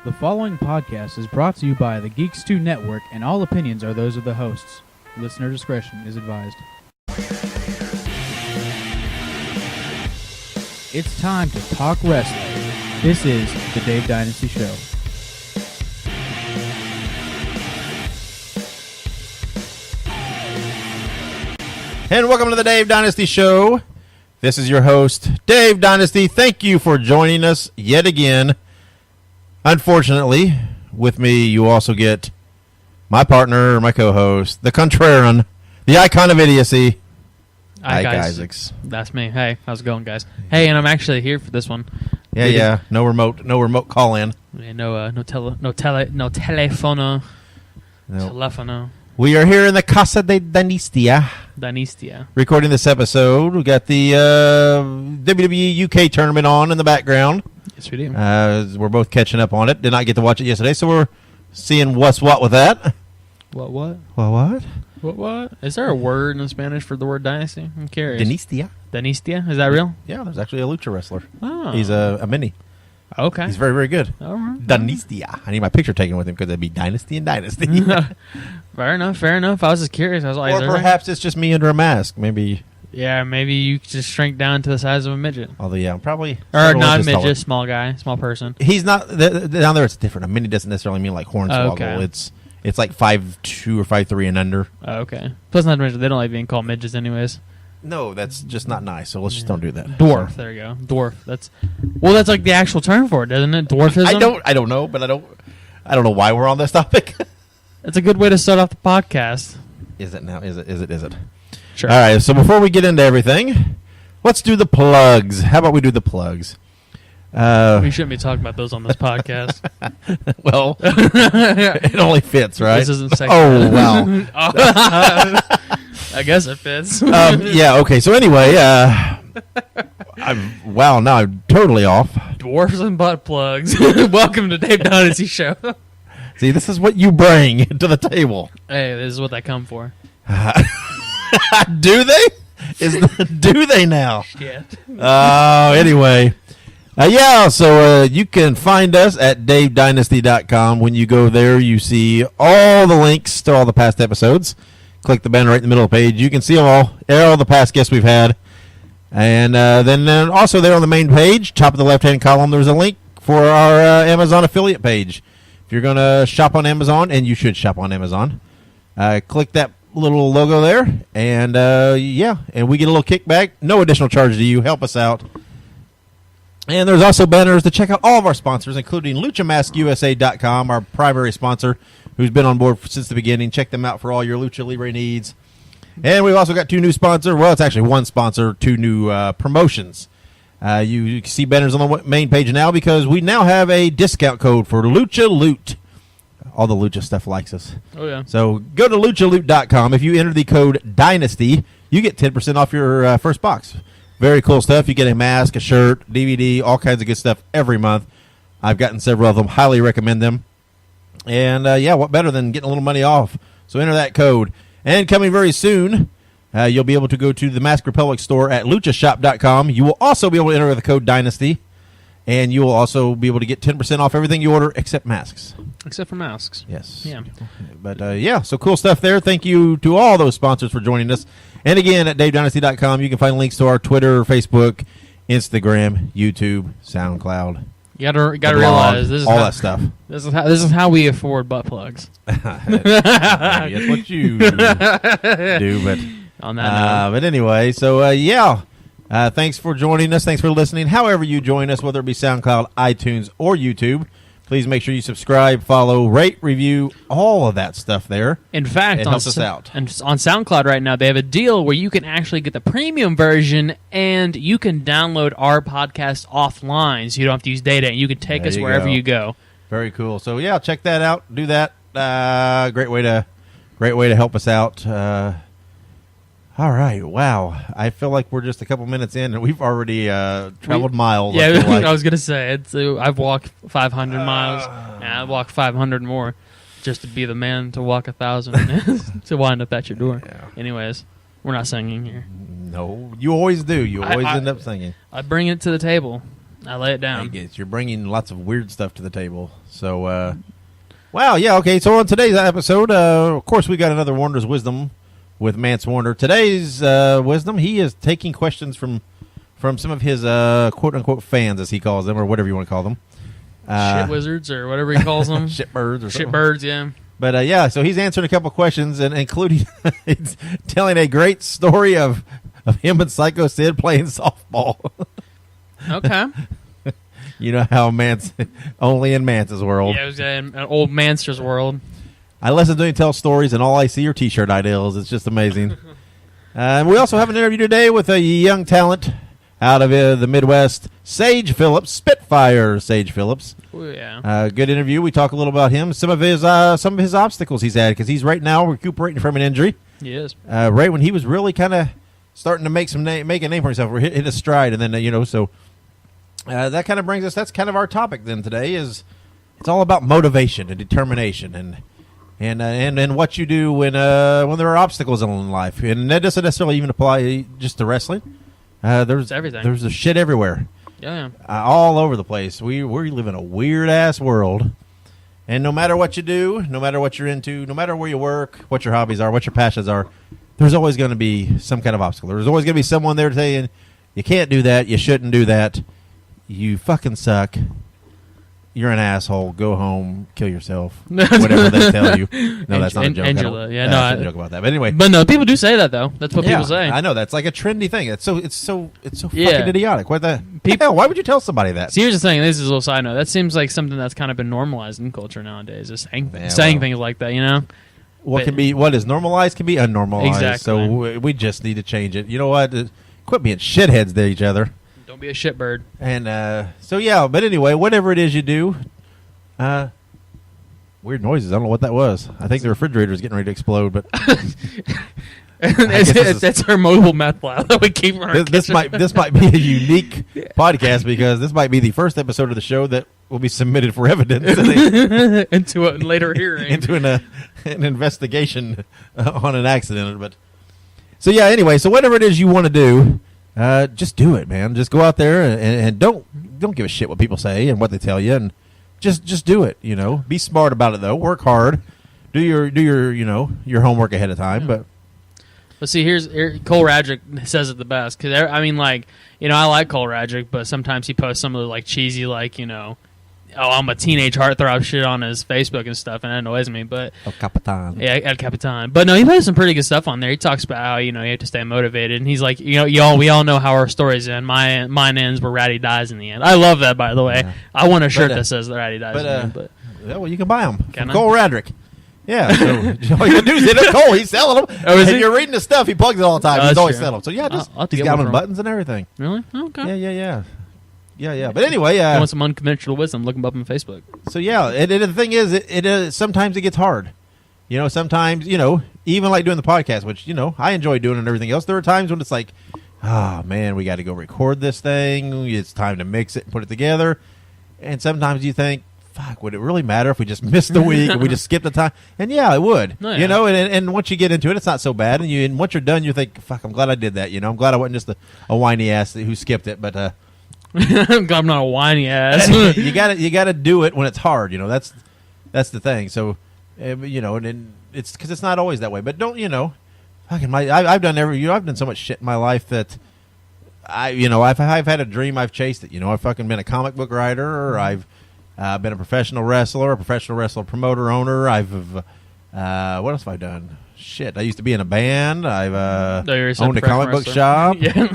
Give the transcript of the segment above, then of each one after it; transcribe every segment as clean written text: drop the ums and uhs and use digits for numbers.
The following podcast is brought to you by the Geeks 2 Network, and all opinions are those of the hosts. Listener discretion is advised. It's time to talk wrestling. This is the Dave Dynasty Show. And welcome to the Dave Dynasty Show. This is your host, Dave Dynasty. Thank you for joining us yet again. Unfortunately, with me, you also get my partner, my co-host, the contrarian, the icon of idiocy, Ike Isaacs. That's me. Hey, how's it going, guys? Hey, and I'm actually here for this one. Yeah. No remote call in. Yeah, no telefono. Telefono. We are here in the Casa de Dynastia. Recording this episode. We got the WWE UK tournament on in the background. Yes, we do. We're both catching up on it. Did not get to watch it yesterday, so we're seeing what's what with that. What? What? Is there a word in Spanish for the word dynasty? I'm curious. Dynastia. Is that real? Yeah, there's actually a lucha wrestler. Oh. He's a mini. Okay. He's very, very good. All right. Dynastia. I need my picture taken with him because that'd be Dynasty and Dynasty. Fair enough. I was just curious. I was like, or perhaps it's just me under a mask. Maybe. Yeah, maybe you just shrink down to the size of a midget. Although, yeah, I'm probably... Or not a midget, small guy, small person. He's not... Down there, it's different. A mini doesn't necessarily mean like hornswoggle. Okay. It's like 5'2" or 5'3" and under. Okay. Plus, not to mention, they don't like being called midgets anyways. No, that's just not nice, so let's just don't do that. Dwarf. There you go. Dwarf. That's like the actual term for it, doesn't it? Dwarfism? I don't know, but I don't know why we're on this topic. It's a good way to start off the podcast. Is it now? Is it? Sure. All right, so before we get into everything, let's do the plugs. How about we do the plugs? We shouldn't be talking about those on this podcast. Well, it only fits, right? This isn't sexy. Oh, wow. I guess it fits. Yeah, okay. So anyway, now I'm totally off. Dwarfs and butt plugs. Welcome to Dave Dynasty Show. See, this is what you bring to the table. Hey, this is what they come for. Do they? Do they now? Shit. Anyway. So you can find us at davedynasty.com. When you go there, you see all the links to all the past episodes. Click the banner right in the middle of the page. You can see all the past guests we've had. And then also there on the main page, top of the left-hand column, there's a link for our Amazon affiliate page. If you're going to shop on Amazon, and you should shop on Amazon, click that little logo there. And, and we get a little kickback. No additional charge to you. Help us out. And there's also banners to check out all of our sponsors, including LuchaMaskUSA.com, our primary sponsor, who's been on board since the beginning. Check them out for all your Lucha Libre needs. And we've also got two new sponsors. Well, it's actually one sponsor, two new promotions. You can see banners on the main page now because we now have a discount code for Lucha Loot. All the Lucha stuff likes us. Oh, yeah. So go to LuchaLoot.com. If you enter the code DYNASTY, you get 10% off your first box. Very cool stuff. You get a mask, a shirt, DVD, all kinds of good stuff every month. I've gotten several of them. Highly recommend them. And, what better than getting a little money off? So enter that code. And coming very soon, you'll be able to go to the Mask Republic store at luchashop.com. You will also be able to enter the code DYNASTY. And you will also be able to get 10% off everything you order except masks. Except for masks. Yes. Yeah. But, so cool stuff there. Thank you to all those sponsors for joining us. And again, at davedynasty.com, you can find links to our Twitter, Facebook, Instagram, YouTube, SoundCloud. You gotta realize this is that stuff. This is how we afford butt plugs. That's what you do, but on that note. But anyway, so thanks for joining us. Thanks for listening. However you join us, whether it be SoundCloud, iTunes, or YouTube, please make sure you subscribe, follow, rate, review, all of that stuff there. In fact, it helps us out. And on SoundCloud right now, they have a deal where you can actually get the premium version and you can download our podcast offline, so you don't have to use data, and you can take us wherever you go. Very cool. So check that out. Do that. Great way to help us out. All right. Wow. I feel like we're just a couple minutes in, and we've already traveled miles. Yeah, I was going to say, I've walked 500 miles, and I walk 500 more just to be the man to walk 1,000 to wind up at your door. Yeah. Anyways, we're not singing here. No, you always do. You always end up singing. I bring it to the table. I lay it down. You're bringing lots of weird stuff to the table. So, wow, yeah, okay. So on today's episode, of course, we got another Warner's Wisdom with Mance Warner. Today's wisdom, he is taking questions from some of his quote-unquote fans, as he calls them, or whatever you want to call them. Shit wizards, or whatever he calls them. Shitbirds or something. Shitbirds, yeah. But, yeah, so he's answering a couple questions, and including he's telling a great story of him and Psycho Sid playing softball. Okay. You know how Mance, only in Mance's world. Yeah, it was an old Manster's world. I listen to him tell stories, and all I see are T-shirt ideals. It's just amazing. We also have an interview today with a young talent out of the Midwest, Sage Phillips, Spitfire Sage Phillips. Oh, yeah. Good interview. We talk a little about him, some of his obstacles he's had, because he's right now recuperating from an injury. He is. Right when he was really kind of starting to make a name for himself, or hit a stride, and then so that kind of brings us. That's kind of our topic then today. Is it's all about motivation and determination and what you do when there are obstacles in life, and that doesn't necessarily even apply just to wrestling. There's everything. There's a shit everywhere. Yeah. All over the place. We live in a weird ass world, and no matter what you do, no matter what you're into, no matter where you work, what your hobbies are, what your passions are, there's always going to be some kind of obstacle. There's always going to be someone there saying, "You can't do that. You shouldn't do that. You fucking suck. You're an asshole. Go home. Kill yourself." Whatever they tell you. No, that's not a joke. Angela. I shouldn't joke about that. But anyway. But no, people do say that though. That's what people say. I know that's like a trendy thing. It's so Yeah. fucking idiotic. What the hell? Why would you tell somebody that? See, here's the thing. This is a little side note. That seems like something that's kind of been normalized in culture nowadays. Just saying things like that. You know. What is normalized can be unnormalized. Exactly. So we just need to change it. You know what? Quit being shitheads to each other. Don't be a shitbird. And so yeah, but anyway, whatever it is you do, weird noises. I don't know what that was. I think the refrigerator is getting ready to explode. But that's our mobile meth lab that we keep in our this might be a unique podcast, because this might be the first episode of the show that will be submitted for evidence into a later hearing, into an investigation on an accident. But so yeah, anyway, so whatever it is you want to do, just do it, man. Just go out there and don't give a shit what people say and what they tell you, and just do it. You know, be smart about it though. Work hard. Do your your homework ahead of time. Yeah. But see, here Cole Radrick says it the best, because I mean, like, I like Cole Radrick, but sometimes he posts some of the like cheesy, like, I'm a teenage heartthrob shit on his Facebook and stuff, and that annoys me. But El Capitan. Yeah, El Capitan. But no, he posts some pretty good stuff on there. He talks about how you have to stay motivated, and he's like, we all know how our stories end. Mine ends where Ratty dies in the end. I love that, by the way. Yeah. I want a shirt that says that Ratty dies in the end. But yeah, well, you can buy them from Cole Radrick. Yeah, so all you can do is hit up Cole. He's selling them. Oh, is and he? You're reading his stuff. He plugs it all the time. He's always true. selling them. So yeah, he's I'll got them in buttons and everything. Really? Okay. Yeah. But anyway, you want some unconventional wisdom? Look him up on Facebook. So yeah, and the thing is, it sometimes it gets hard. Sometimes even like doing the podcast, which I enjoy doing and everything else. There are times when it's like, oh man, we got to go record this thing. It's time to mix it and put it together. And sometimes you think, fuck, would it really matter if we just missed the week and we just skipped the time? And yeah, it would. Oh, yeah. And once you get into it, it's not so bad. And once you're done, you think, fuck, I'm glad I did that. I'm glad I wasn't just a whiny ass who skipped it. But I'm not a whiny ass. you gotta do it when it's hard. That's the thing. So and it's because it's not always that way. But don't fucking I've done I've done so much shit in my life that I've had a dream, I've chased it. I've fucking been a comic book writer, or I've been a professional wrestler promoter, owner. I've what else have I done? Shit, I used to be in a band. I've owned a comic book shop. Yeah.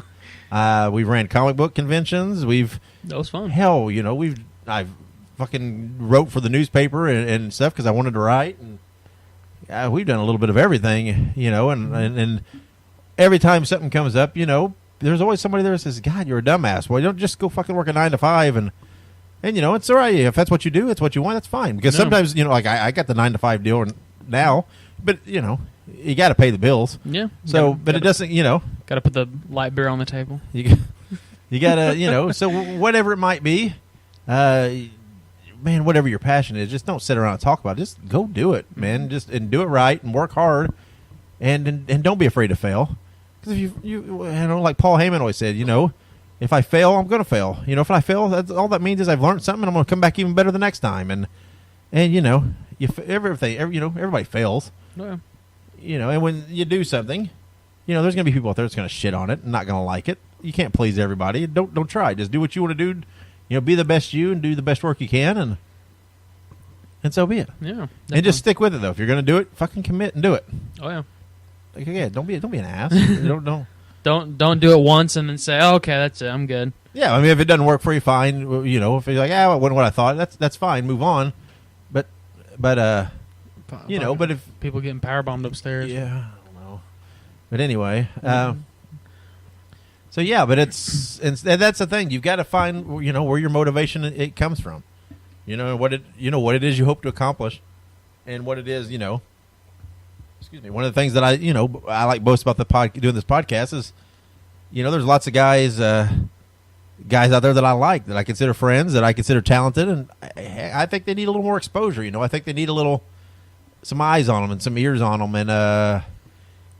We ran comic book conventions. That was fun. Hell, I've fucking wrote for the newspaper and stuff because I wanted to write. And we've done a little bit of everything, and every time something comes up, there's always somebody there that says, God, you're a dumbass. Well, you don't just go fucking work a 9 to 5 and it's all right. If that's what you do, it's what you want, that's fine. Because sometimes, like I got the 9 to 5 deal now, but, you got to pay the bills. Yeah. So, but it doesn't, Got to put the light beer on the table. You got to, so whatever it might be, man, whatever your passion is, just don't sit around and talk about it. Just go do it, man. And do it right and work hard and don't be afraid to fail. Because if you like Paul Heyman always said, if If I fail, I'm going to fail. You know, if I fail, that's all that means is I've learned something. And I'm going to come back even better the next time. And you know, everybody fails. Yeah. You know, and when you do something, you know, there's going to be people out there that's going to shit on it and not going to like it. You can't please everybody. Don't try. Just do what you want to do. You know, be the best you and do the best work you can, and so be it. Yeah. Definitely. And just stick with it though. If you're going to do it, fucking commit and do it. Oh yeah. Like, yeah, don't be an ass. Don't do it once and then say, oh, okay, that's it, I'm good. Yeah, I mean, if it doesn't work for you, fine. You know, if you're like, it wasn't what I thought, that's fine. Move on. But you know, but if people getting power bombed upstairs, yeah, I don't know. But anyway, so yeah, but it's that's the thing. You've got to find, you know, where your motivation it comes from. You know what it is you hope to accomplish, and what it is, you know. Excuse me. One of the things that I like most about doing this podcast is, you know, there's lots of guys out there that I like, that I consider friends, that I consider talented, and I think they need a little more exposure. You know, I think they need some eyes on them and some ears on them, and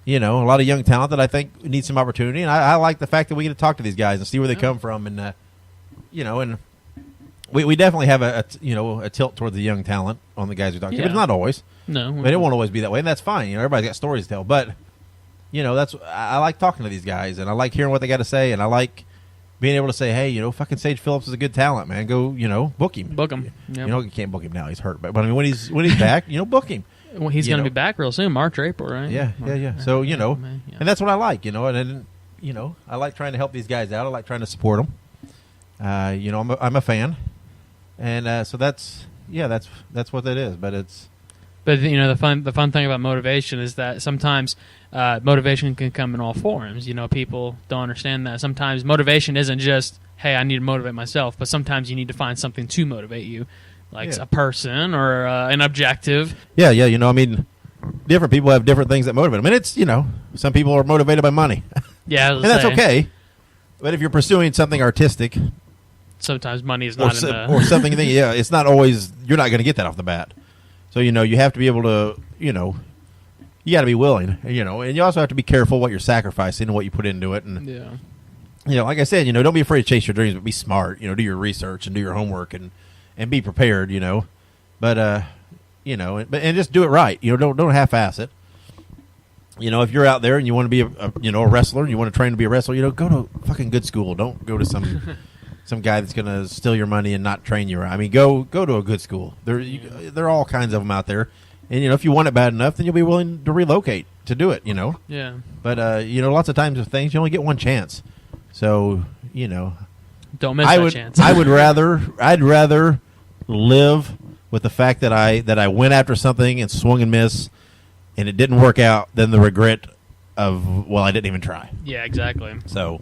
you know, a lot of young talent that I think needs some opportunity. And I like the fact that we get to talk to these guys and see where they come from, and you know, and we definitely have a tilt towards the young talent on the guys we talk to, but it's not always. No, but it won't always be that way, and that's fine. You know, everybody's got stories to tell, but you know, I like talking to these guys, and I like hearing what they got to say, and I like being able to say, hey, you know, fucking Sage Phillips is a good talent, man. Go, you know, book him. Book him. Yep. You know, you can't book him now; he's hurt. But I mean, when he's back, you know, book him. Well, he's going to be back real soon, March or April, right? Yeah. So you know, and that's what I like. You know, and you know, I like trying to help these guys out. I like trying to support them. You know, I'm a fan, and so that's what that is. But you know, the fun thing about motivation is that sometimes motivation can come in all forms. You know, people don't understand that. Sometimes motivation isn't just, hey, I need to motivate myself, but sometimes you need to find something to motivate you, like a person or an objective. Yeah. You know, I mean, different people have different things that motivate them, and it's, you know, some people are motivated by money. Yeah, and that's okay. But if you're pursuing something artistic, sometimes money is not or something. Yeah, it's not always. You're not going to get that off the bat. So, you know, you have to be able to, you know, you got to be willing, you know, and you also have to be careful what you're sacrificing and what you put into it. And, you know, like I said, you know, don't be afraid to chase your dreams, but be smart, you know, do your research and do your homework and be prepared, you know. But, you know, and just do it right. You know, don't half-ass it. You know, if you're out there and you want to be a wrestler and you want to train to be a wrestler, you know, go to fucking good school. Don't go to some guy that's going to steal your money and not train you right. I mean, go to a good school. There are all kinds of them out there. And, you know, if you want it bad enough, then you'll be willing to relocate to do it, you know. Yeah. But, you know, lots of times with things, you only get one chance. So, you know. Don't miss that chance. I'd rather live with the fact that I went after something and swung and missed and it didn't work out than the regret of, well, I didn't even try. Yeah, exactly. So.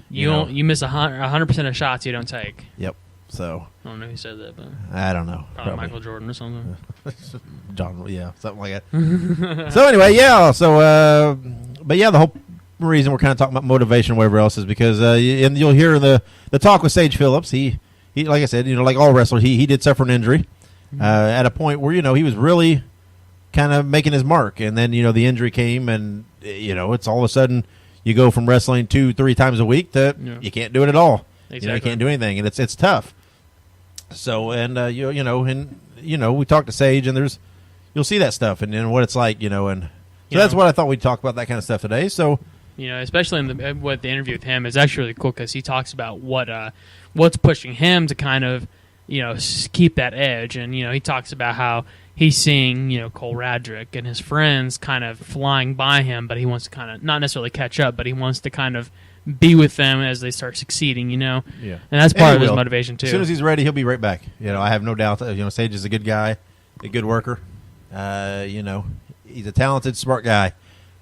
You miss 100% of shots you don't take. Yep. So I don't know who said that, but I don't know. Probably Michael Jordan or something. John, yeah, something like that. So anyway, yeah. So, but yeah, the whole reason we're kind of talking about motivation, or whatever else, is because and you'll hear the talk with Sage Phillips. He like I said, you know, like all wrestlers, he did suffer an injury at a point where, you know, he was really kind of making his mark, and then, you know, the injury came, and, you know, it's all of a sudden. You go from wrestling 2-3 times a week to you can't do it at all. Exactly. You know, you can't do anything, and it's tough. So, and you know, we talked to Sage, and you'll see that stuff, and what it's like, you know, and so that's what I thought we'd talk about, that kind of stuff today. So, you know, especially in the interview with him is actually really cool because he talks about what's pushing him to kind of, you know, keep that edge, and, you know, he talks about how he's seeing, you know, Cole Radrick and his friends kind of flying by him, but he wants to kind of not necessarily catch up, but he wants to kind of be with them as they start succeeding, you know. Yeah. And that's part of his motivation too. As soon as he's ready, he'll be right back. You know, I have no doubt that, you know, Sage is a good guy, a good worker. You know, he's a talented, smart guy,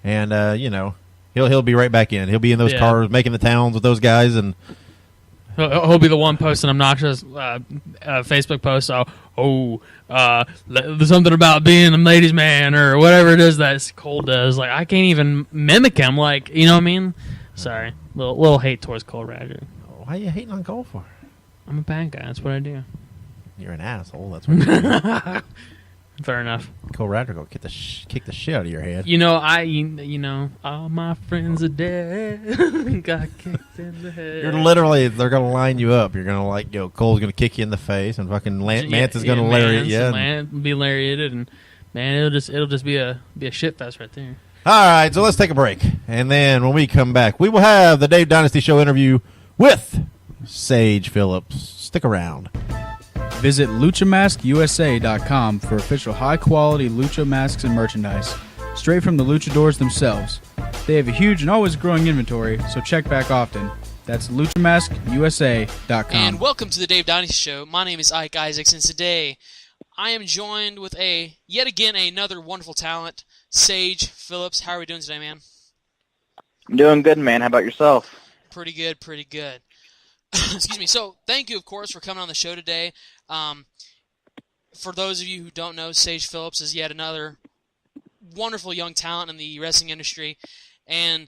and you know, he'll be right back in. He'll be in those cars, making the towns with those guys, and he'll be the one posting obnoxious Facebook posts. There's something about being a ladies' man or whatever it is that Cole does. Like, I can't even mimic him. Like, you know what I mean? Sorry, little hate towards Cole Radrick. Why are you hating on Cole for? I'm a bad guy. That's what I do. You're an asshole. That's what you do. Fair enough. Cole Radrick will kick the shit out of your head. You know, all my friends are dead. Got kicked in the head. They're gonna line you up. You're gonna Cole's gonna kick you in the face, and fucking Mance is gonna lariat you. Be lariated, and man, it'll just be a shit fest right there. All right, so let's take a break, and then when we come back, we will have the Dave Dynasty Show interview with Sage Phillips. Stick around. Visit LuchaMaskUSA.com for official high-quality Lucha masks and merchandise, straight from the luchadors themselves. They have a huge and always growing inventory, so check back often. That's LuchaMaskUSA.com. And welcome to the Dave Dynasty Show. My name is Ike Isaacs, and today I am joined with yet again another wonderful talent, Sage Phillips. How are we doing today, man? I'm doing good, man. How about yourself? Pretty good. Excuse me. So, thank you, of course, for coming on the show today. For those of you who don't know, Sage Phillips is yet another wonderful young talent in the wrestling industry, and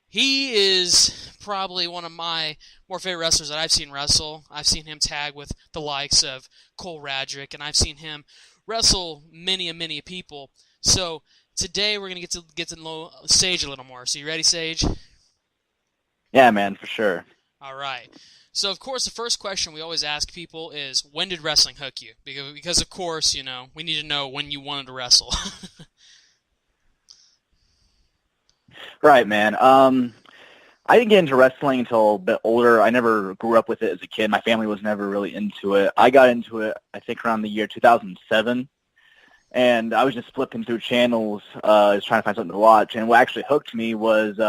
he is probably one of my more favorite wrestlers that I've seen wrestle. I've seen him tag with the likes of Cole Radrick, and I've seen him wrestle many people. So today we're going to get to know Sage a little more. So you ready, Sage? Yeah, man, for sure. All right. So, of course, the first question we always ask people is, when did wrestling hook you? Because of course, we need to know when you wanted to wrestle. Right, man. I didn't get into wrestling until a bit older. I never grew up with it as a kid. My family was never really into it. I got into it, I think, around the year 2007. And I was just flipping through channels, just trying to find something to watch. And what actually hooked me was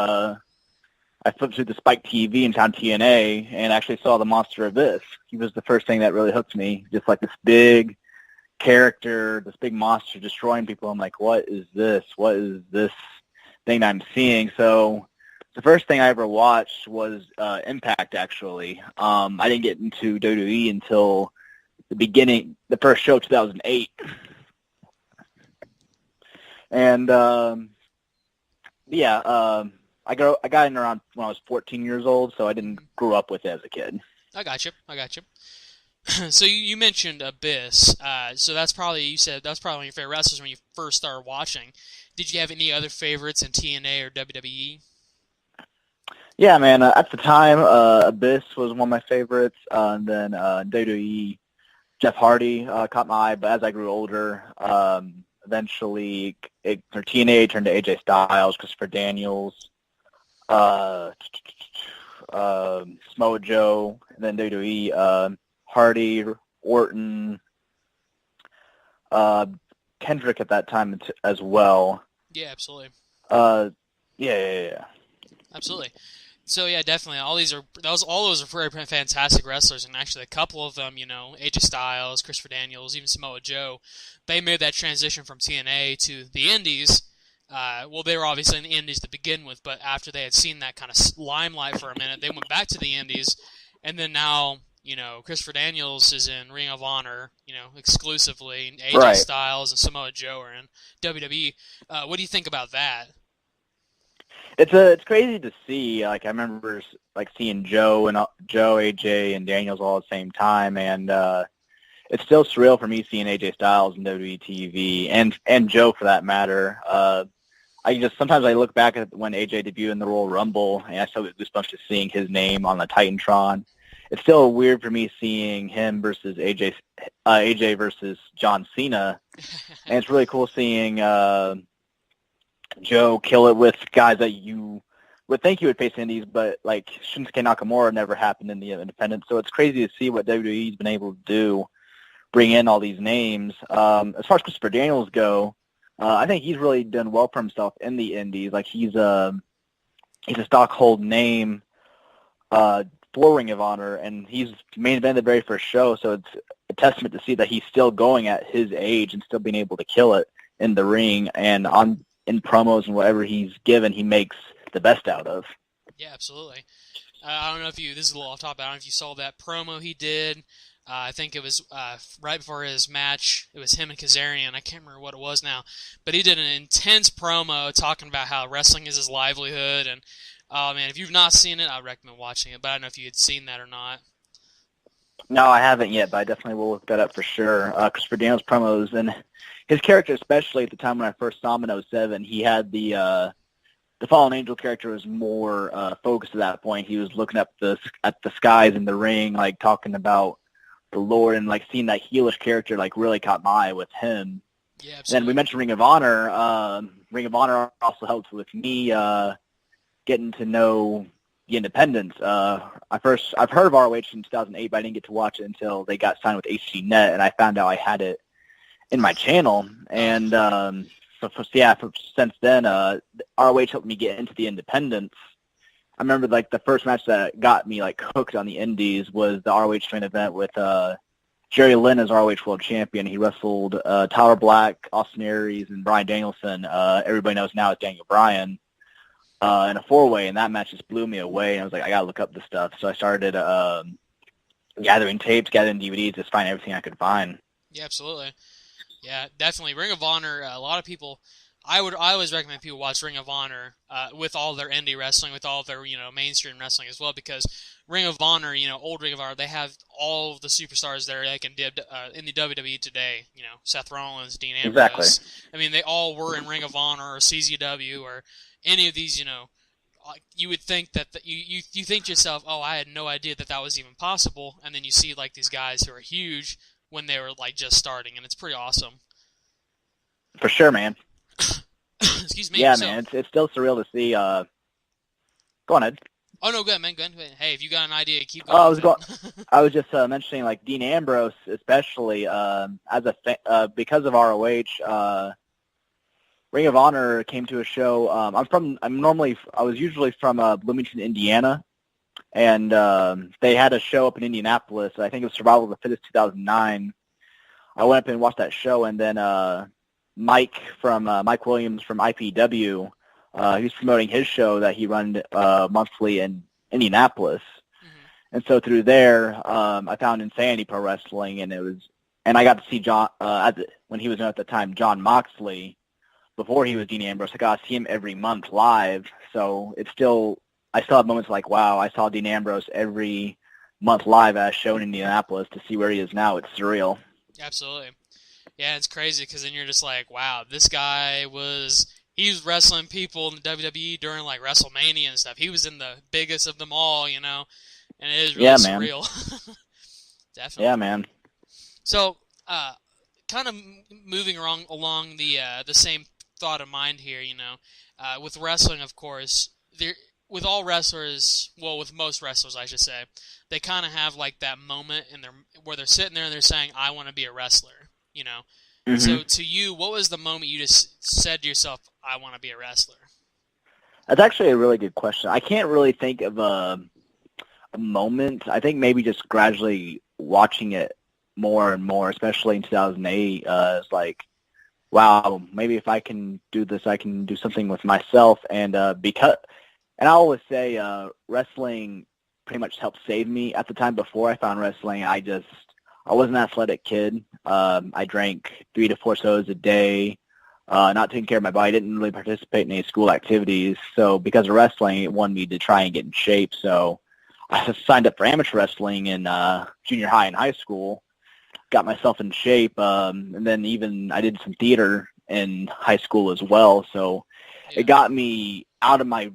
I flipped through the Spike TV and found TNA and actually saw the Monster Abyss. He was the first thing that really hooked me, just like this big character, this big monster destroying people. I'm like, what is this? What is this thing that I'm seeing? So the first thing I ever watched was Impact, actually. I didn't get into WWE until the first show, 2008. And, I got in around when I was 14 years old, so I didn't grow up with it as a kid. I got you. So you mentioned Abyss. So that's probably, you said that's probably one of your favorite wrestlers when you first started watching. Did you have any other favorites in TNA or WWE? Yeah, man. At the time, Abyss was one of my favorites. And then WWE, Jeff Hardy caught my eye. But as I grew older, eventually TNA turned to AJ Styles, Christopher Daniels, Samoa Joe, and then WWE, Hardy, Orton, Kendrick at that time as well. Yeah, absolutely. Yeah. Absolutely. So yeah, definitely. All those are very fantastic wrestlers, and actually a couple of them, AJ Styles, Christopher Daniels, even Samoa Joe, they made that transition from TNA to the Indies. Well, they were obviously in the Indies to begin with, but after they had seen that kind of limelight for a minute, they went back to the Indies, and then now, Christopher Daniels is in Ring of Honor, exclusively, and AJ Right. Styles and Samoa Joe are in WWE. What do you think about that? It's crazy to see. Like, I remember seeing Joe, AJ, and Daniels all at the same time, and it's still surreal for me seeing AJ Styles in WWE TV and Joe for that matter. Sometimes I look back at when AJ debuted in the Royal Rumble, and I still get goosebumps just seeing his name on the Titantron. It's still weird for me seeing him versus AJ versus John Cena, and it's really cool seeing Joe kill it with guys that you would think you would face indies, but like Shinsuke Nakamura never happened in the independent. So it's crazy to see what WWE's been able to do, bring in all these names. As far as Christopher Daniels go, I think he's really done well for himself in the indies. Like he's a Stockhold name for Ring of Honor, and he's main event the very first show. So it's a testament to see that he's still going at his age and still being able to kill it in the ring and in promos and whatever he's given, he makes the best out of. Yeah, absolutely. I don't know if this is a little off topic, I don't know if you saw that promo he did. I think it was right before his match. It was him and Kazarian. I can't remember what it was now. But he did an intense promo talking about how wrestling is his livelihood. And, man, if you've not seen it, I recommend watching it. But I don't know if you had seen that or not. No, I haven't yet, but I definitely will look that up for sure. Christopher Daniels promos, and his character, especially at the time when I first saw him in '07, he had the Fallen Angel character was more focused at that point. He was looking up at the skies in the ring, like talking about the Lord, and like seeing that heelish character like really caught my eye with him. Yeah, And absolutely. then we mentioned Ring of Honor. Ring of Honor also helped with me getting to know the independents. I've heard of ROH in 2008, but I didn't get to watch it until they got signed with HDNet, and I found out I had it in my channel. And since then, ROH helped me get into the independents. I remember like the first match that got me like hooked on the indies was the ROH main event with Jerry Lynn as ROH World Champion. He wrestled Tyler Black, Austin Aries, and Bryan Danielson. Everybody knows now as Daniel Bryan. In a four-way, and that match just blew me away. And I was like, I gotta look up this stuff. So I started gathering tapes, gathering DVDs, just find everything I could find. Yeah, absolutely. Yeah, definitely. Ring of Honor, a lot of people, I always recommend people watch Ring of Honor with all their indie wrestling, with all their, mainstream wrestling as well, because Ring of Honor, old Ring of Honor, they have all of the superstars there like in the WWE today, Seth Rollins, Dean Ambrose. Exactly. I mean, they all were in Ring of Honor or CZW or any of these, you would think that you think to yourself, oh, I had no idea that was even possible, and then you see like these guys who are huge when they were like just starting, and it's pretty awesome. For sure, man. Excuse me. Yeah, So, man. It's still surreal to see. Go on, Ed. oh no, go ahead, man. Go ahead. Hey, if you got an idea, keep going. I was just mentioning like Dean Ambrose, especially because of ROH. Ring of Honor came to a show. I was usually from Bloomington, Indiana, and they had a show up in Indianapolis. I think it was Survival of the Fittest 2009. I went up and watched that show, and then Mike Williams from IPW, he was promoting his show that he run monthly in Indianapolis. And so through there, I found Insanity Pro Wrestling, and I got to see John when he was at the time John Moxley. Before he was Dean Ambrose, I got to see him every month live. So I still have moments like, wow, I saw Dean Ambrose every month live at a show in Indianapolis. To see where he is now, it's surreal. Absolutely. Yeah, it's crazy because then you're just like, wow, this guy he was wrestling people in the WWE during like WrestleMania and stuff. He was in the biggest of them all, and it is really surreal. Definitely. Yeah, man. So, kind of moving along the same thought of mind here, with wrestling, of course, with all wrestlers, well, with most wrestlers, I should say, they kind of have like that moment where they're sitting there and they're saying, I want to be a wrestler, Mm-hmm. So to you, what was the moment you just said to yourself, I want to be a wrestler? That's actually a really good question. I can't really think of a moment. I think maybe just gradually watching it more and more, especially in 2008, it's like, wow, maybe if I can do this, I can do something with myself. And I always say wrestling pretty much helped save me. At the time before I found wrestling, I was an athletic kid. I drank 3 to 4 sodas a day, not taking care of my body. I didn't really participate in any school activities. So because of wrestling, it wanted me to try and get in shape. So I signed up for amateur wrestling in junior high and high school. Got myself in shape, and then even I did some theater in high school as well. So it got me out of my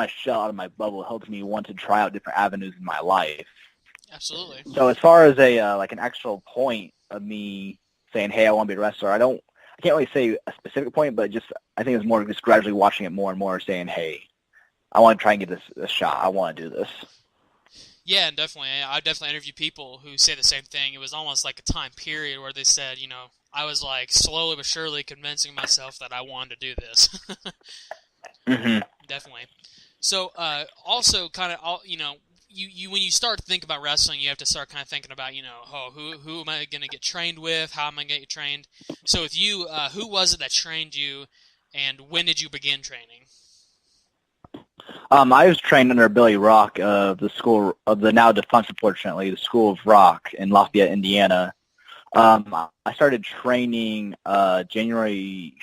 shell, out of my bubble. It helped me want to try out different avenues in my life. Absolutely. So as far as an actual point of me saying, hey, I want to be a wrestler, I can't really say a specific point, but I think it's more just gradually watching it more and more, saying, hey, I want to try and get this shot. I want to do this. Yeah, and definitely. I definitely interview people who say the same thing. It was almost like a time period where they said, I was like slowly but surely convincing myself that I wanted to do this. Mm-hmm. Definitely. So, also kind of, you when you start to think about wrestling, you have to start kind of thinking about, who am I going to get trained with? How am I going to get trained? So with you, who was it that trained you, and when did you begin training? I was trained under Billy Rock of the school of the now defunct, unfortunately, the School of Rock in Lafayette, Indiana. I started training January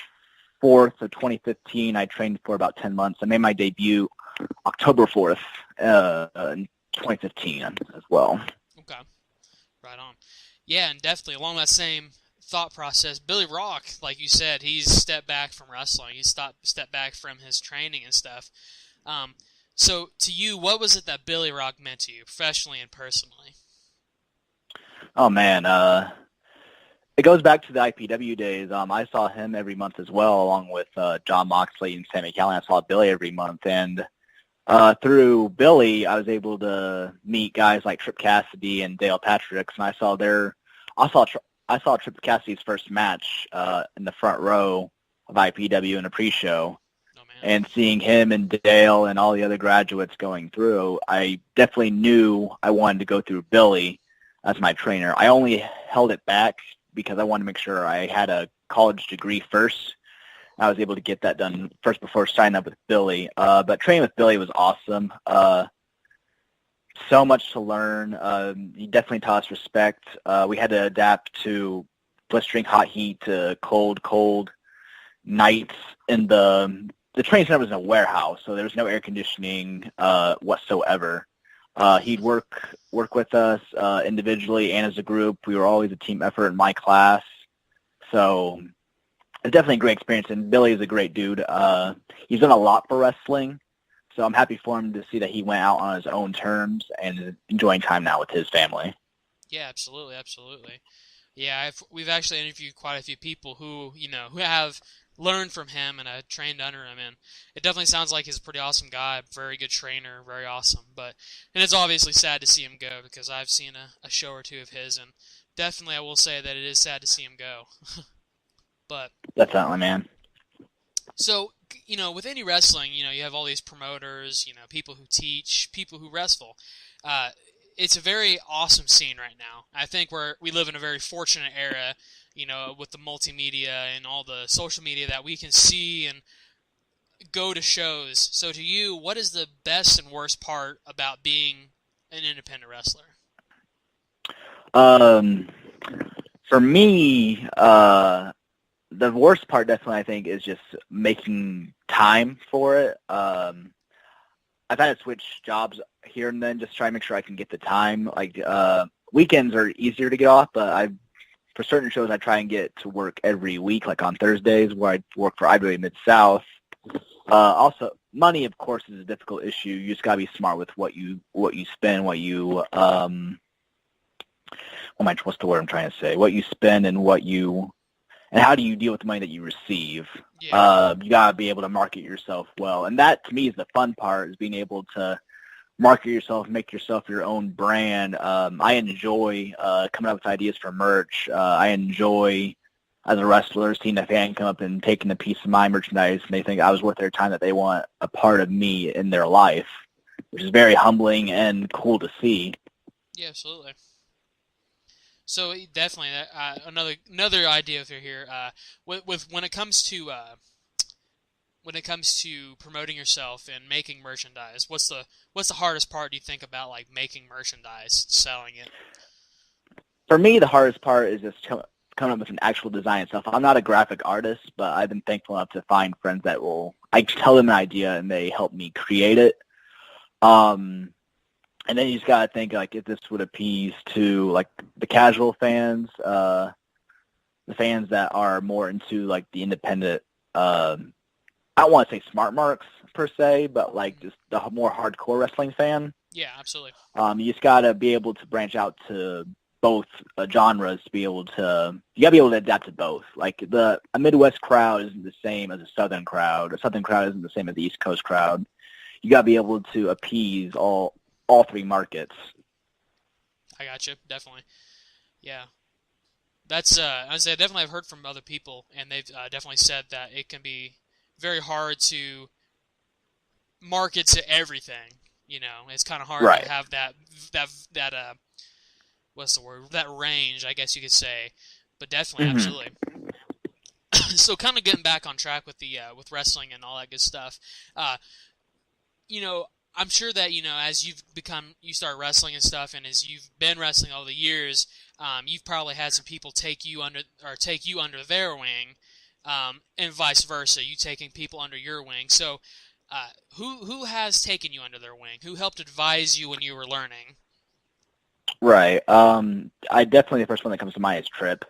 4th of 2015. I trained for about 10 months. I made my debut October 4th in 2015 as well. Okay. Right on. Yeah, and definitely along that same thought process, Billy Rock, like you said, he's stepped back from wrestling. He's stepped back from his training and stuff. So to you, what was it that Billy Rock meant to you, professionally and personally? Oh man, it goes back to the IPW days. I saw him every month as well, along with John Moxley and Sammy Callahan. I saw Billy every month, and through Billy, I was able to meet guys like Trip Cassidy and Dale Patricks, and I saw Trip Cassidy's first match in the front row of IPW in a pre-show. Oh, man. And seeing him and Dale and all the other graduates going through, I definitely knew I wanted to go through Billy as my trainer. I only held it back because I wanted to make sure I had a college degree first. I was able to get that done first before signing up with Billy. But training with Billy was awesome. So much to learn. He definitely taught us respect. We had to adapt to blistering hot heat to cold nights. And the training center was in a warehouse, so there was no air conditioning whatsoever. He'd work with us individually and as a group. We were always a team effort in my class. So it's definitely a great experience, and Billy is a great dude. He's done a lot for wrestling, so I'm happy for him to see that he went out on his own terms and is enjoying time now with his family. Yeah, absolutely. Yeah, we've actually interviewed quite a few people who have learned from him and trained under him, and it definitely sounds like he's a pretty awesome guy, very good trainer, very awesome. And it's obviously sad to see him go because I've seen a show or two of his, and definitely I will say that it is sad to see him go. But Definitely, man. so, with any wrestling, you have all these promoters, people who teach, people who wrestle. It's a very awesome scene right now. I think we live in a very fortunate era, with the multimedia and all the social media that we can see and go to shows. So to you, what is the best and worst part about being an independent wrestler? For me, the worst part definitely I think is just making time for it. I've had to switch jobs here and then just try to make sure I can get the time. Like weekends are easier to get off, but for certain shows I try and get to work every week, like on Thursdays where I work for IWA Mid-South. Also, money of course is a difficult issue. You just gotta be smart with what you spend, what's the word I'm trying to say? What you spend and and how do you deal with the money that you receive? Yeah. You gotta be able to market yourself well, and that to me is the fun part, is being able to market yourself, make yourself your own brand. I enjoy coming up with ideas for merch. I enjoy, as a wrestler, seeing a fan come up and taking a piece of my merchandise, and they think I was worth their time, that they want a part of me in their life, which is very humbling and cool to see. Yeah, absolutely. So definitely, another idea for here. When it comes to promoting yourself and making merchandise, what's the hardest part, do you think, about like making merchandise, selling it? For me, the hardest part is just coming up with an actual design itself. I'm not a graphic artist, but I've been thankful enough to find friends that I tell them an idea and they help me create it. And then you just gotta think like if this would appease to like the casual fans, the fans that are more into like the independent. I don't want to say smart marks per se, but like just the more hardcore wrestling fan. Yeah, absolutely. You just gotta be able to branch out to both genres to be able to. You gotta be able to adapt to both. Like a Midwest crowd isn't the same as a Southern crowd. A Southern crowd isn't the same as the East Coast crowd. You gotta be able to appease all three markets. I got you, definitely. Yeah, that's I say definitely I've heard from other people, and they've definitely said that it can be very hard to market to everything. It's kind of hard Right. to have that what's the word? That range, I guess you could say. But definitely, Mm-hmm. absolutely. So, kind of getting back on track with the with wrestling and all that good stuff. I'm sure that as you start wrestling and stuff, and as you've been wrestling all the years, you've probably had some people take you under their wing, and vice versa. You taking people under your wing. So, who has taken you under their wing? Who helped advise you when you were learning? Right. I definitely, the first one that comes to mind is Trip.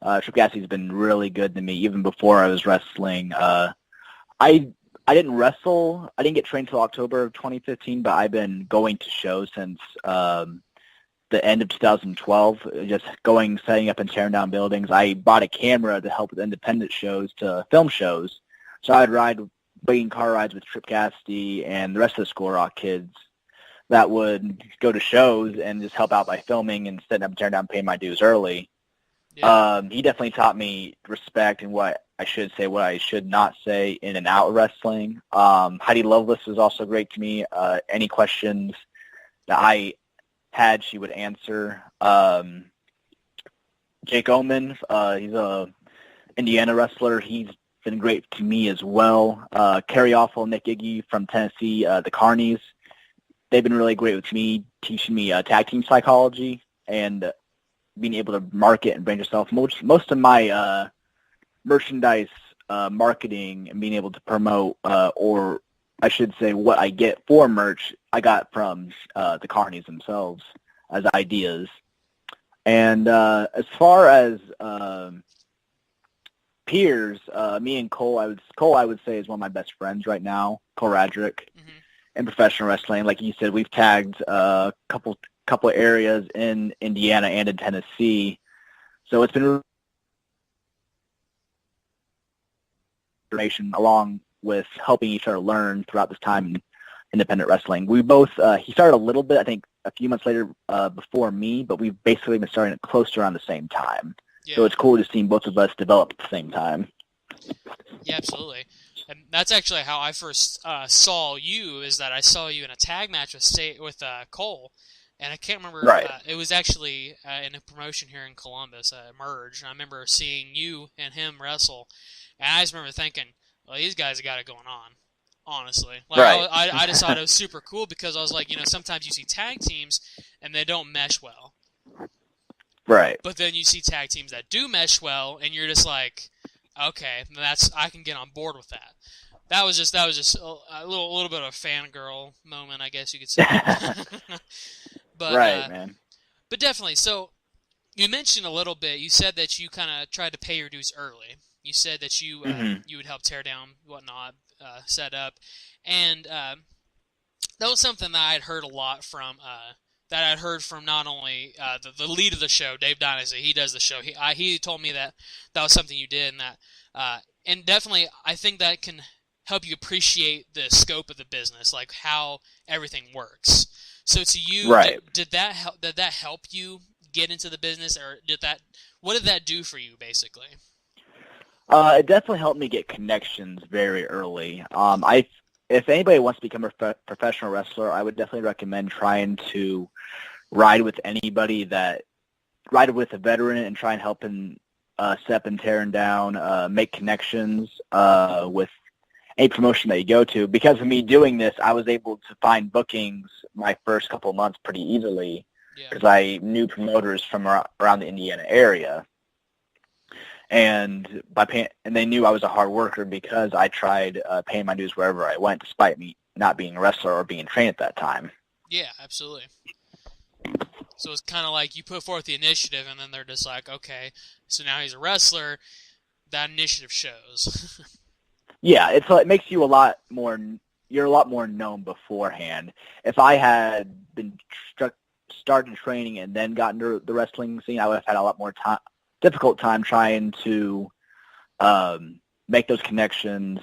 Trip Gassie's been really good to me even before I was wrestling. I didn't wrestle. I didn't get trained until October of 2015, but I've been going to shows since the end of 2012, just going, setting up and tearing down buildings. I bought a camera to help with independent shows to film shows. So I'd ride waiting car rides with Trip Cassidy and the rest of the School Rock kids that would go to shows and just help out by filming and setting up and tearing down, paying my dues early. Yeah. He definitely taught me respect and what I should say, what I should not say in and out of wrestling. Heidi Lovelace was also great to me. Any questions that I had, she would answer. Jake Oman, he's a Indiana wrestler. He's been great to me as well. Kerry Awful, Nick Iggy from Tennessee, the Carnies. They've been really great with me, teaching me tag team psychology and being able to market and brand yourself. Most of my merchandise marketing and being able to promote, or I should say what I get for merch, I got from the Carnies themselves as ideas. And as far as peers, me and Cole, I would say is one of my best friends right now, Cole Radrick, in professional wrestling. Like you said, we've tagged a couple areas in Indiana and in Tennessee. So it's been information along with helping each other learn throughout this time in independent wrestling. We both, he started a little bit, I think, a few months later before me, but we've basically been starting close around the same time. Yeah. So it's cool to see both of us develop at the same time. Yeah, absolutely. And that's actually how I first saw you, is that I saw you in a tag match with Cole. And I can't remember, Right. It was actually in a promotion here in Columbus, Merge. And I remember seeing you and him wrestle. And I just remember thinking, well, these guys have got it going on, honestly. Like, Right. I just thought it was super cool because I was like, sometimes you see tag teams and they don't mesh well. Right. But then you see tag teams that do mesh well, and you're just like, okay, I can get on board with that. That was just a little bit of a fangirl moment, I guess you could say. But, right, man. But definitely. So you mentioned a little bit. You said that you kind of tried to pay your dues early. You said that you you would help tear down whatnot, set up, and that was something that I had heard a lot from. That I'd heard from not only the lead of the show, Dave Dynasty. He does the show. He told me that was something you did, and that and definitely I think that can help you appreciate the scope of the business, like how everything works. So to you, right. did that help you get into the business, or what did that do for you, basically? It definitely helped me get connections very early. If anybody wants to become a professional wrestler, I would definitely recommend trying to ride with a veteran and try and help him step and tearing down, make connections with any promotion that you go to. Because of me doing this, I was able to find bookings my first couple of months pretty easily because I knew promoters from around the Indiana area. And and they knew I was a hard worker because I tried paying my dues wherever I went, despite me not being a wrestler or being trained at that time. Yeah, absolutely. So it's kind of like you put forth the initiative, and then they're just like, okay, so now he's a wrestler. That initiative shows. Yeah, it makes you a lot more. You're a lot more known beforehand. If I had been started training and then gotten to the wrestling scene, I would have had a lot more difficult time trying to make those connections.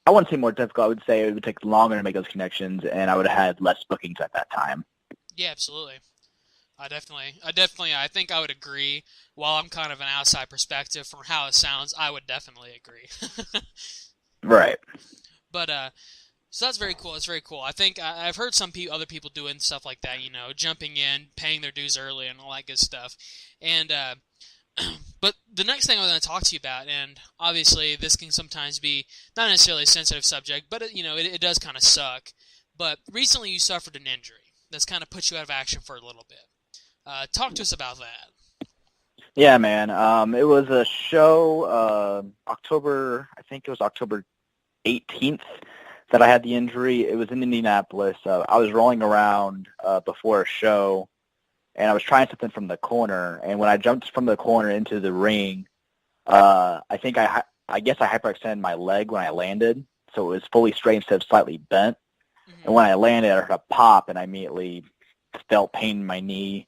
I wouldn't say more difficult. I would say it would take longer to make those connections, and I would have had less bookings at that time. Yeah, absolutely. I think I would agree. While I'm kind of an outside perspective from how it sounds, I would definitely agree. Right. But so that's very cool. It's very cool. I think I've heard some other people doing stuff like that. Jumping in, paying their dues early, and all that good stuff. And but the next thing I was going to talk to you about, and obviously this can sometimes be not necessarily a sensitive subject, but it does kind of suck. But recently you suffered an injury that's kind of put you out of action for a little bit. Talk to us about that. Yeah, man. It was a show, October 18th that I had the injury. It was in Indianapolis. I was rolling around before a show, and I was trying something from the corner. And when I jumped from the corner into the ring, I guess I hyperextended my leg when I landed, so it was fully straight instead of slightly bent. Mm-hmm. And when I landed, I heard a pop, and I immediately felt pain in my knee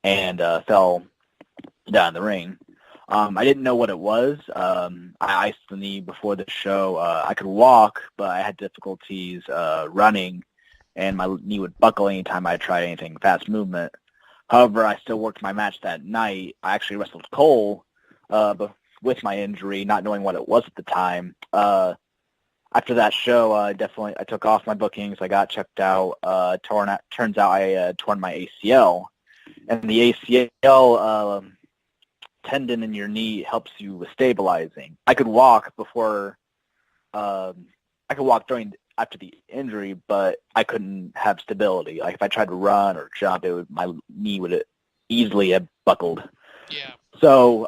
and fell down in the ring. I didn't know what it was. I iced the knee before the show. I could walk, but I had difficulties running, and my knee would buckle anytime I tried anything fast movement. However, I still worked my match that night. I actually wrestled Cole with my injury, not knowing what it was at the time. After that show, I took off my bookings. I got checked out. Turns out I torn my ACL, and the ACL tendon in your knee helps you with stabilizing. I could walk after the injury, but I couldn't have stability. Like if I tried to run or jump, my knee would easily have buckled. Yeah. So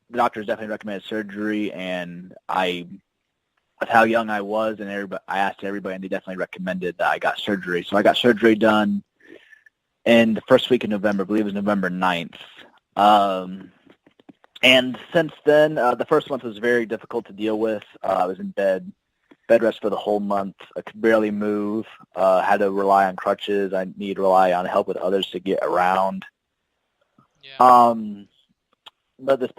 the doctors definitely recommended surgery, and with how young I was, and I asked everybody, and they definitely recommended that I got surgery. So I got surgery done in the first week of November. I believe it was November 9th. And since then, the first month was very difficult to deal with. I was in bed rest for the whole month. I could barely move. Had to rely on crutches. I need to rely on help with others to get around. Yeah. But this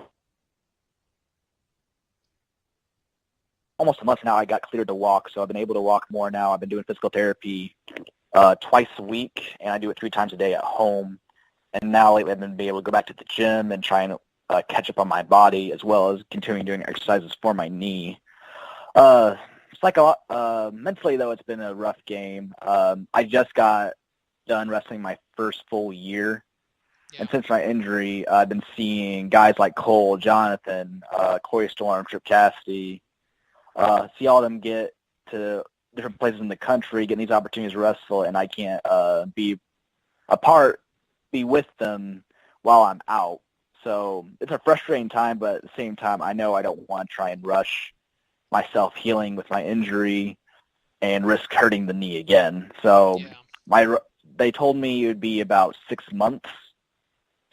almost a month now, I got cleared to walk, so I've been able to walk more now. I've been doing physical therapy twice a week, and I do it 3 times a day at home. And now lately I've been able to go back to the gym and try and catch up on my body, as well as continuing doing exercises for my knee. It's like a lot, mentally, though, it's been a rough game. I just got done wrestling my first full year. Yeah. And since my injury, I've been seeing guys like Cole, Jonathan, Corey Storm, Trip Cassidy, see all of them get to different places in the country, getting these opportunities to wrestle, and I can't be with them while I'm out. So it's a frustrating time, but at the same time, I know I don't want to try and rush myself healing with my injury and risk hurting the knee again. So they told me it would be about 6 months.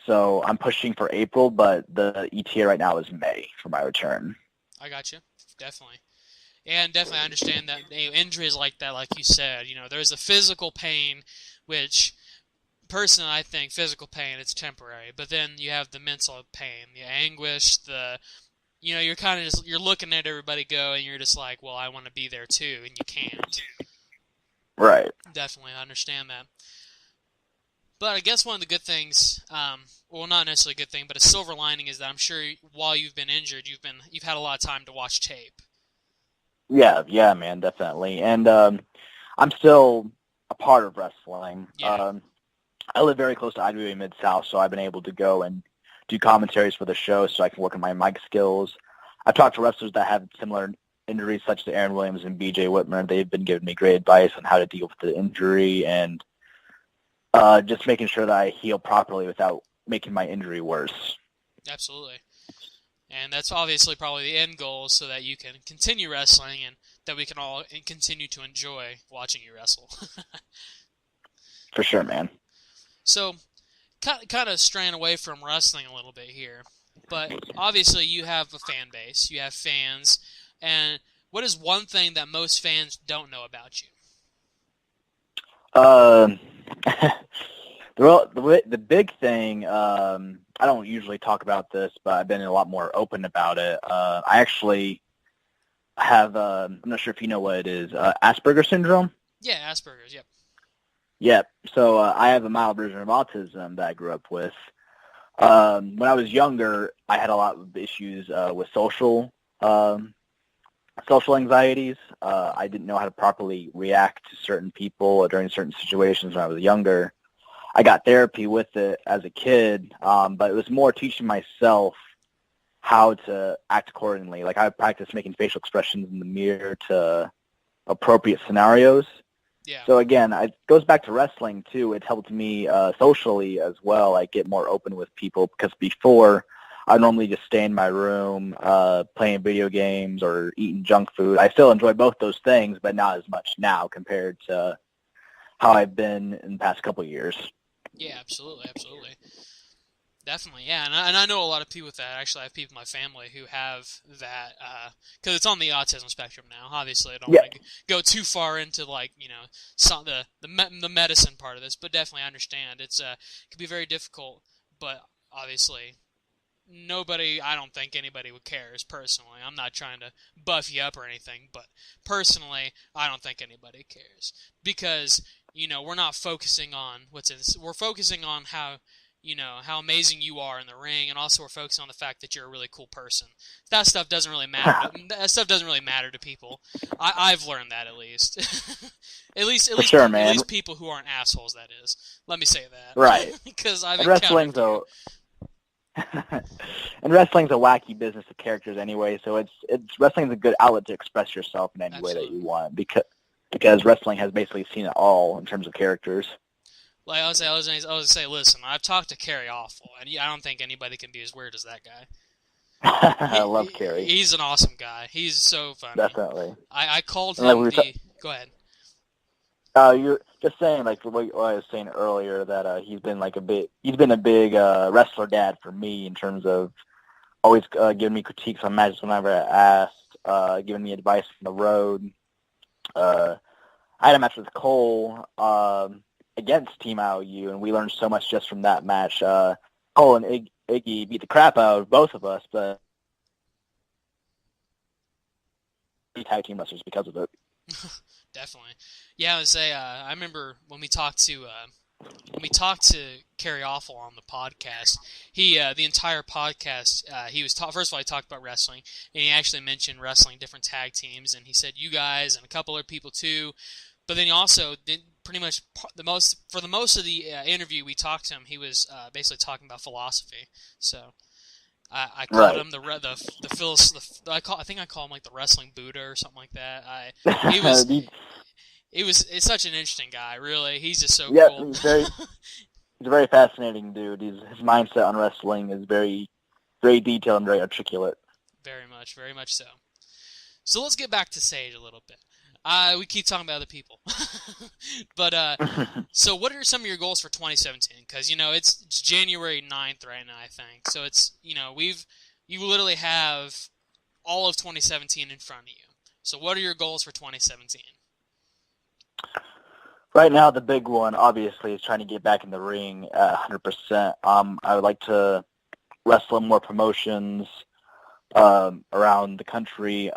So I'm pushing for April, but the ETA right now is May for my return. I got you. Definitely. And definitely I understand that injuries like that, like you said, there's a physical pain, which personally I think physical pain, it's temporary. But then you have the mental pain, the anguish, you're kind of you're looking at everybody go and you're just like, well, I want to be there too, and you can't. Right. Definitely, I understand that. But I guess one of the good things, well, not necessarily a good thing, but a silver lining is that I'm sure while you've been injured, you've had a lot of time to watch tape. Yeah, man, definitely. And I'm still a part of wrestling. Yeah. I live very close to IWA Mid-South, so I've been able to go and do commentaries for the show so I can work on my mic skills. I've talked to wrestlers that have similar injuries, such as Aaron Williams and BJ Whitmer. They've been giving me great advice on how to deal with the injury and just making sure that I heal properly without making my injury worse. Absolutely. And that's obviously probably the end goal, so that you can continue wrestling and that we can all continue to enjoy watching you wrestle. For sure, man. So, kind of straying away from wrestling a little bit here, but obviously you have a fan base, you have fans, and what is one thing that most fans don't know about you? The big thing, I don't usually talk about this, but I've been a lot more open about it. I actually have, I'm not sure if you know what it is, Asperger's syndrome? Yeah, Asperger's, yep. Yep. So I have a mild version of autism that I grew up with. When I was younger, I had a lot of issues with social anxieties. I didn't know how to properly react to certain people during certain situations when I was younger. I got therapy with it as a kid, but it was more teaching myself how to act accordingly. Like I practiced making facial expressions in the mirror to appropriate scenarios. Yeah. So again, it goes back to wrestling too. It's helped me socially as well. I get more open with people because before I normally just stay in my room playing video games or eating junk food. I still enjoy both those things, but not as much now compared to how I've been in the past couple of years. Yeah, absolutely, absolutely. Definitely, yeah, and I know a lot of people with that. Actually, I have people in my family who have that because it's on the autism spectrum now. Obviously, I don't Yeah. want to go too far into like some the medicine part of this, but definitely I understand it can be very difficult. But obviously, I don't think anybody would cares personally. I'm not trying to buff you up or anything, but personally, I don't think anybody cares because we're not focusing on we're focusing on how amazing you are in the ring, and also we're focusing on the fact that you're a really cool person. That stuff doesn't really matter. That stuff doesn't really matter to people. I've learned that at least. at least sure, man. at least people who aren't assholes. That is. Let me say that. Right. Because I've And encountered you. And wrestling's a wacky business of characters anyway, so it's wrestling's a good outlet to express yourself in any way that you want because wrestling has basically seen it all in terms of characters. Like I was gonna say, listen, I've talked to Kerry Awful, and I don't think anybody can be as weird as that guy. I love Kerry. He's an awesome guy. He's so funny. Definitely. I called him Go ahead. You're just saying, like what I was saying earlier, that he's been a big wrestler dad for me in terms of always giving me critiques on matches whenever I asked, giving me advice from the road. I had a match with Cole against Team IOU, and we learned so much just from that match. Cole and Iggy beat the crap out of both of us, but we tag team wrestlers because of it. Definitely. Yeah, I would say I remember when we talked to Kerry Awful on the podcast. He the entire podcast he was first of all he talked about wrestling, and he actually mentioned wrestling different tag teams, and he said you guys and a couple other people too. But then he also did pretty much the most of the interview we talked to him. He was basically talking about philosophy. So I called him I think I call him like the wrestling Buddha or something like that. It's such an interesting guy, really. He's just so cool. He's a very fascinating dude. His mindset on wrestling is very, very detailed and very articulate. Very much so. So let's get back to Sage a little bit. We keep talking about other people. But, so what are some of your goals for 2017? Because, it's January 9th right now, I think. So it's, you literally have all of 2017 in front of you. So what are your goals for 2017? Right now, the big one, obviously, is trying to get back in the ring at 100%. I would like to wrestle in more promotions around the country.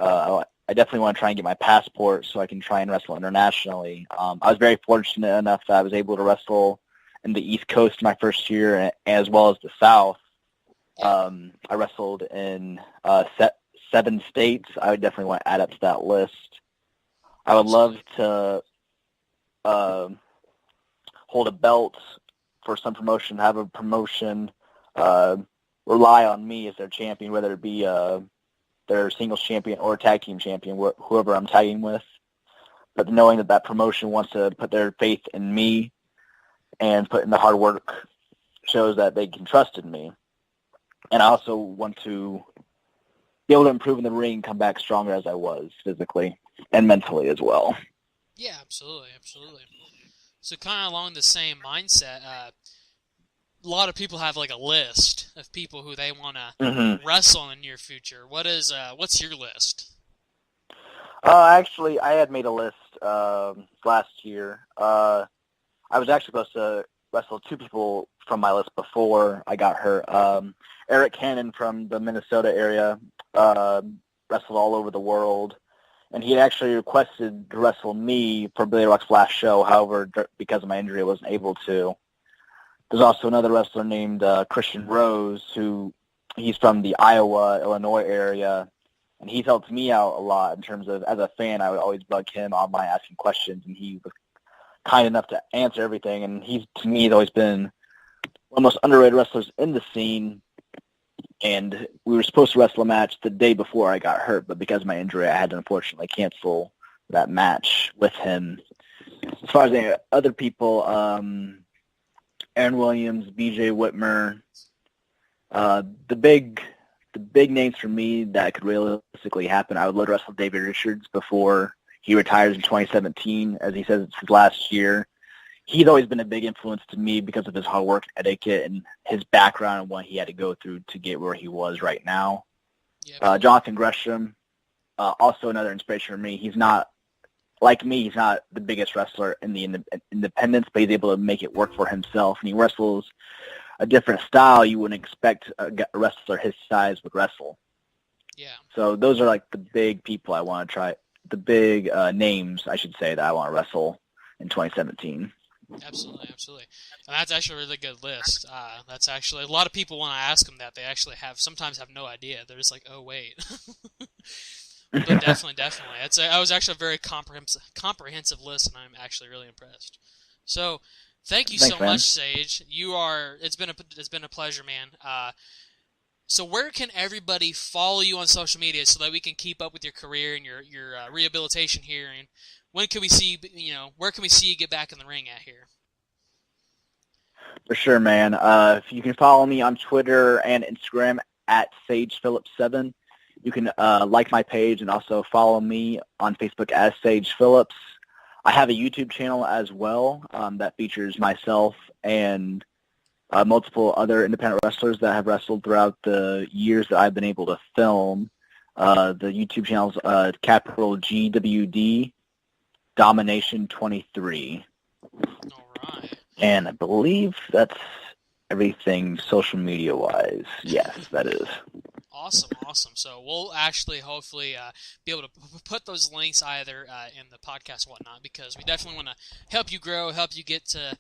I definitely want to try and get my passport so I can try and wrestle internationally. I was very fortunate enough that I was able to wrestle in the East Coast my first year as well as the South. I wrestled in 7 states. I would definitely want to add up to that list. I would love to hold a belt for some promotion, have a promotion rely on me as their champion, whether it be their singles champion or tag team champion, whoever I'm tagging with. But knowing that promotion wants to put their faith in me and put in the hard work shows that they can trust in me. And I also want to be able to improve in the ring and come back stronger as I was physically and mentally as well. Yeah, absolutely. So kind of along the same mindset, a lot of people have like a list of people who they want to wrestle in the near future. What's your list? Actually, I had made a list last year. I was actually supposed to wrestle 2 people from my list before I got hurt. Eric Cannon from the Minnesota area wrestled all over the world, and he had actually requested to wrestle me for Billy Rock's last show. However, because of my injury, I wasn't able to. There's also another wrestler named Christian Rose, he's from the Iowa, Illinois area, and he's helped me out a lot in terms of, as a fan, I would always bug him online asking questions, and he was kind enough to answer everything, and to me, he's always been one of the most underrated wrestlers in the scene, and we were supposed to wrestle a match the day before I got hurt, but because of my injury, I had to unfortunately cancel that match with him. As far as the other people, Aaron Williams, BJ Whitmer, the big names for me that could realistically happen, I would love to wrestle David Richards before he retires in 2017. As he says, it's his last year. he's always been a big influence to me because of his hard work, etiquette, and his background and what he had to go through to get where he was right now. Yep. Jonathan Gresham, also another inspiration for me. He's not, like me, he's not the biggest wrestler in the independents, but he's able to make it work for himself, and he wrestles a different style you wouldn't expect a wrestler his size would wrestle. Yeah. So those are like the big people I want to try, the big names, I should say, that I want to wrestle in 2017. Absolutely. And that's actually a really good list. That's actually, a lot of people, when I ask them that, they actually sometimes have no idea. They're just like, oh, wait. But definitely. That was actually a very comprehensive list, and I'm actually really impressed. So, thank you so much, Sage. It's been a pleasure, man. So where can everybody follow you on social media so that we can keep up with your career and your rehabilitation here? And when can we see, where can we see you get back in the ring at here? For sure, man. If you can follow me on Twitter and Instagram at SagePhillips7. You can like my page and also follow me on Facebook as Sage Phillips. I have a YouTube channel as well that features myself and multiple other independent wrestlers that have wrestled throughout the years that I've been able to film. The YouTube channel's capital GWD Domination 23. All right. And I believe that's everything social media-wise. Yes, that is. Awesome. So we'll actually hopefully be able to put those links either in the podcast or whatnot, because we definitely want to help you grow, help you get to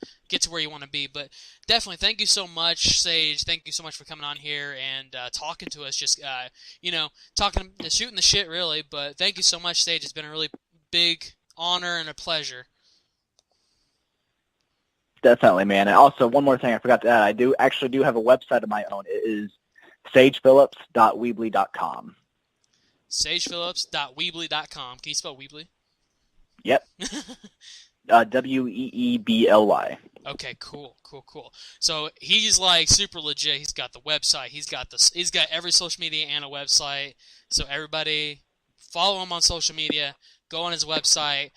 where you want to be. But definitely, thank you so much, Sage. Thank you so much for coming on here and talking to us. Just shooting the shit, really. But thank you so much, Sage. It's been a really big honor and a pleasure. Definitely, man. And also, one more thing I forgot to add. I do have a website of my own. It is sagephillips.weebly.com. sagephillips.weebly.com. Can you spell Weebly? Yep. Weebly. Okay, cool. So he's like super legit. He's got the website. He's got every social media and a website. So everybody follow him on social media. Go on his website.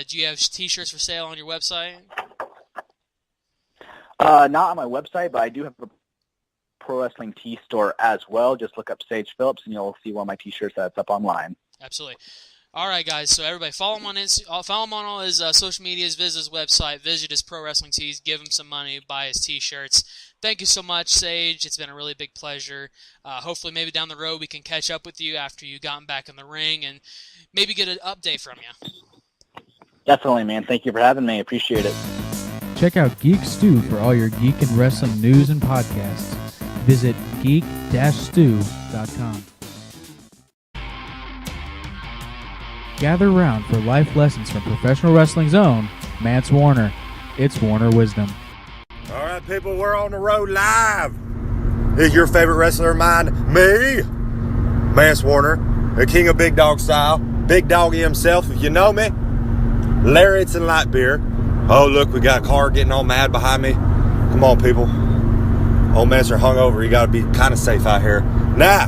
Do you have T-shirts for sale on your website? Not on my website, but I do have a Pro Wrestling Tee store as well. Just look up Sage Phillips, and you'll see one of my T-shirts that's up online. Absolutely. All right, guys. So everybody, follow him on all his social medias. Visit his website. Visit his Pro Wrestling Tees. Give him some money. Buy his T-shirts. Thank you so much, Sage. It's been a really big pleasure. Hopefully, maybe down the road we can catch up with you after you've gotten back in the ring and maybe get an update from you. Definitely, man. Thank you for having me. Appreciate it. Check out Geek Stew for all your geek and wrestling news and podcasts. Visit geek-stew.com. Gather round for life lessons from professional wrestling's own Mance Warner. It's Warner Wisdom. All right, people, we're on the road live. Is your favorite wrestler of mine, me, Mance Warner, the king of big dog style, big doggy himself, if you know me, Lariats and light beer. Oh, look, we got a car getting all mad behind me. Come on, people. Old Mance are hungover. You got to be kind of safe out here. Now,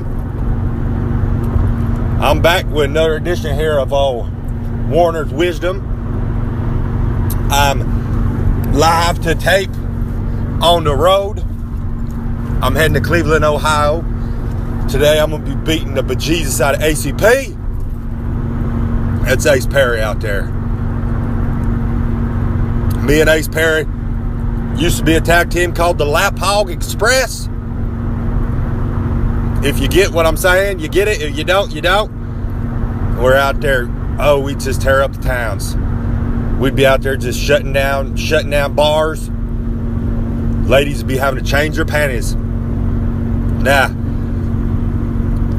I'm back with another edition here of Warner's Wisdom. I'm live to tape on the road. I'm heading to Cleveland, Ohio. Today I'm going to be beating the bejesus out of ACP. That's Ace Perry out there. Me and Ace Perry used to be a tag team called the Lap Hog Express. If you get what I'm saying, you get it. If you don't, you don't. We're out there. Oh, we just tear up the towns. We'd be out there just shutting down bars. Ladies would be having to change their panties. Now,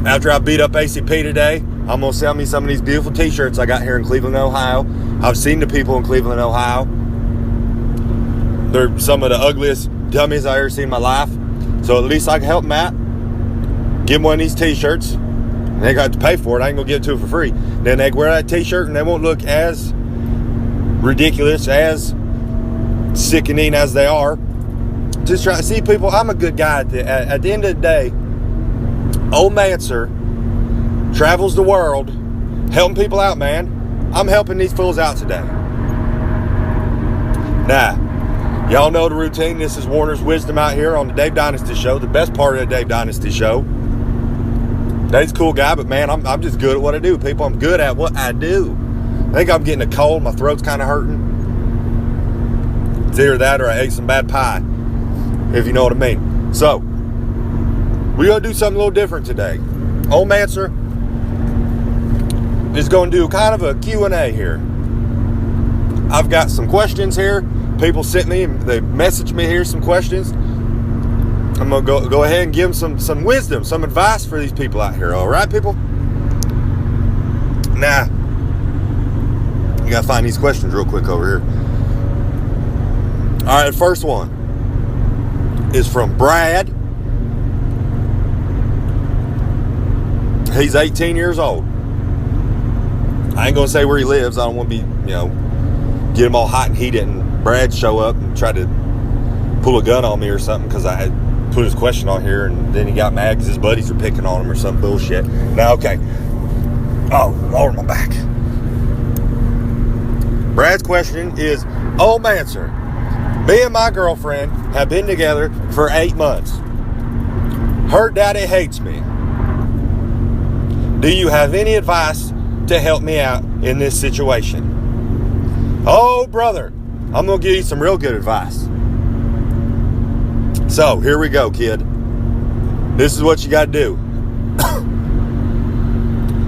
after I beat up ACP today, I'm going to sell me some of these beautiful t-shirts I got here in Cleveland, Ohio. I've seen the people in Cleveland, Ohio. They're some of the ugliest dummies I've ever seen in my life. So at least I can help them out. Give them one of these t-shirts. And they got to pay for it. I ain't going to give it to them for free. Then they wear that t-shirt and they won't look as ridiculous, as sickening as they are. Just try to see, people, I'm a good guy. At the end of the day, old Mancer travels the world helping people out, man. I'm helping these fools out today. Now, y'all know the routine. This is Warner's Wisdom out here on the Dave Dynasty Show, the best part of the Dave Dynasty Show. Dave's a cool guy, but man, I'm just good at what I do, people. I'm good at what I do. I think I'm getting a cold. My throat's kind of hurting. It's either that or I ate some bad pie, if you know what I mean. So, we're going to do something a little different today. Old Mancer is going to do kind of a Q&A here. I've got some questions here. People sent me, they messaged me here some questions. I'm going to go ahead and give them some wisdom, some advice for these people out here. All right, people? Now, you got to find these questions real quick over here. All right, the first one is from Brad. He's 18 years old. I ain't going to say where he lives. I don't want to be, get him all hot and heated and Brad show up and try to pull a gun on me or something because I had put his question on here and then he got mad because his buddies are picking on him or some bullshit. Now, okay. Oh, Lord, my back. Brad's question is, Old Mancer, me and my girlfriend have been together for 8 months. Her daddy hates me. Do you have any advice to help me out in this situation? Oh, brother, I'm going to give you some real good advice. So, here we go, kid. This is what you got to do.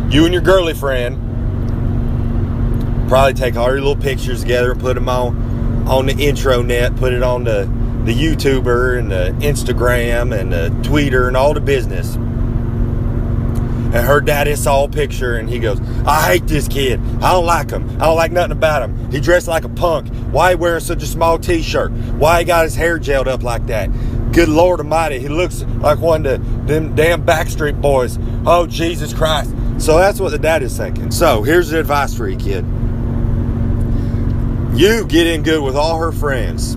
You and your girly friend probably take all your little pictures together and put them on the intro net, put it on the YouTuber and the Instagram and the Twitter and all the business. And her daddy saw a picture and he goes, I hate this kid. I don't like him. I don't like nothing about him. He dressed like a punk. Why he wearing such a small t-shirt? Why he got his hair gelled up like that? Good Lord Almighty, he looks like one of them damn Backstreet Boys. Oh, Jesus Christ. So that's what the daddy's thinking. So here's the advice for you, kid. You get in good with all her friends.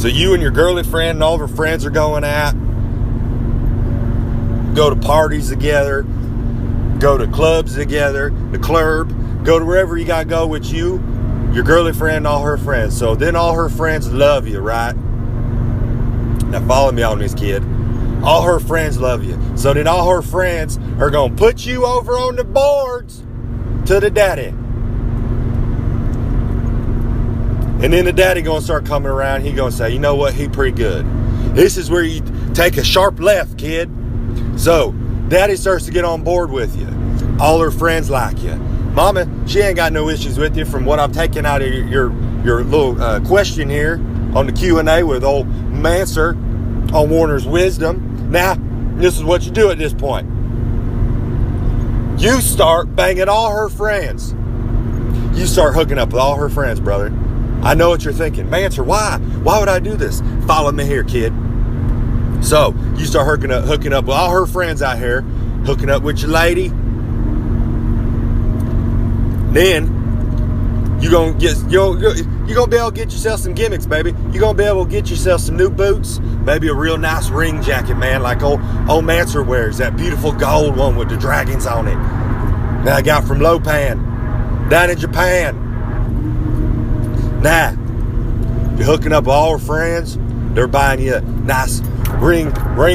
So you and your girly friend and all of her friends are going out. Go to parties together, go to clubs together, the club, go to wherever you gotta go with you, your girly friend, and all her friends. So then all her friends love you, right? Now follow me on this, kid. All her friends love you. So then all her friends are gonna put you over on the boards to the daddy. And then the daddy gonna start coming around. He gonna say, you know what? He pretty good. This is where you take a sharp left, kid. So, daddy starts to get on board with you. All her friends like you. Mama, she ain't got no issues with you from what I'm taking out of your little question here on the Q&A with old Mancer on Warner's Wisdom. Now, this is what you do at this point. You start banging all her friends. You start hooking up with all her friends, brother. I know what you're thinking. Mancer, why? Why would I do this? Follow me here, kid. So, you start hooking up with all her friends out here, hooking up with your lady. Then, you're going to be able to get yourself some gimmicks, baby. You're going to be able to get yourself some new boots, maybe a real nice ring jacket, man, like old Mancer wears, that beautiful gold one with the dragons on it. That I got from Lopan, down in Japan. Now, you're hooking up with all her friends. They're buying you nice ring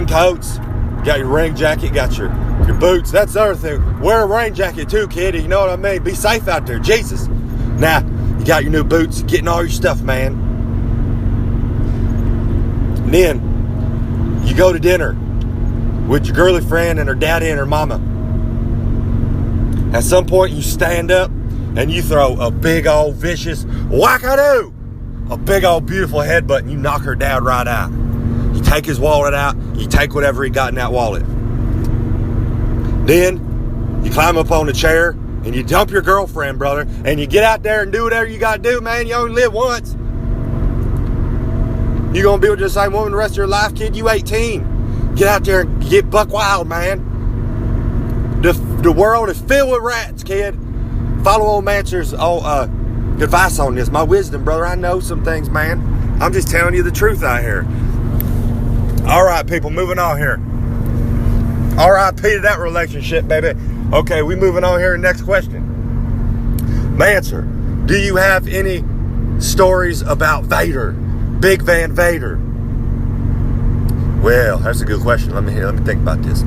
coats. Got your ring jacket, got your boots. That's the other thing. Wear a rain jacket too, kid. You know what I mean? Be safe out there. Jesus. Now, you got your new boots, getting all your stuff, man. And then, you go to dinner with your girly friend and her daddy and her mama. At some point, you stand up and you throw a big old vicious whack-a-doo. A big old beautiful headbutt and you knock her dad right out. You take his wallet out. You take whatever he got in that wallet. Then you climb up on the chair and you dump your girlfriend, brother. And you get out there and do whatever you got to do, man. You only live once. You going to be with the same woman the rest of your life, kid? You 18. Get out there and get buck wild, man. The world is filled with rats, kid. Follow old Mancer's advice on this. My wisdom, brother. I know some things, man. I'm just telling you the truth out here. All right, people, moving on here. R.I.P. to that relationship, baby. Okay, we moving on here. Next question. Mancer, do you have any stories about Vader, Big Van Vader? Well, that's a good question. Let me think about this.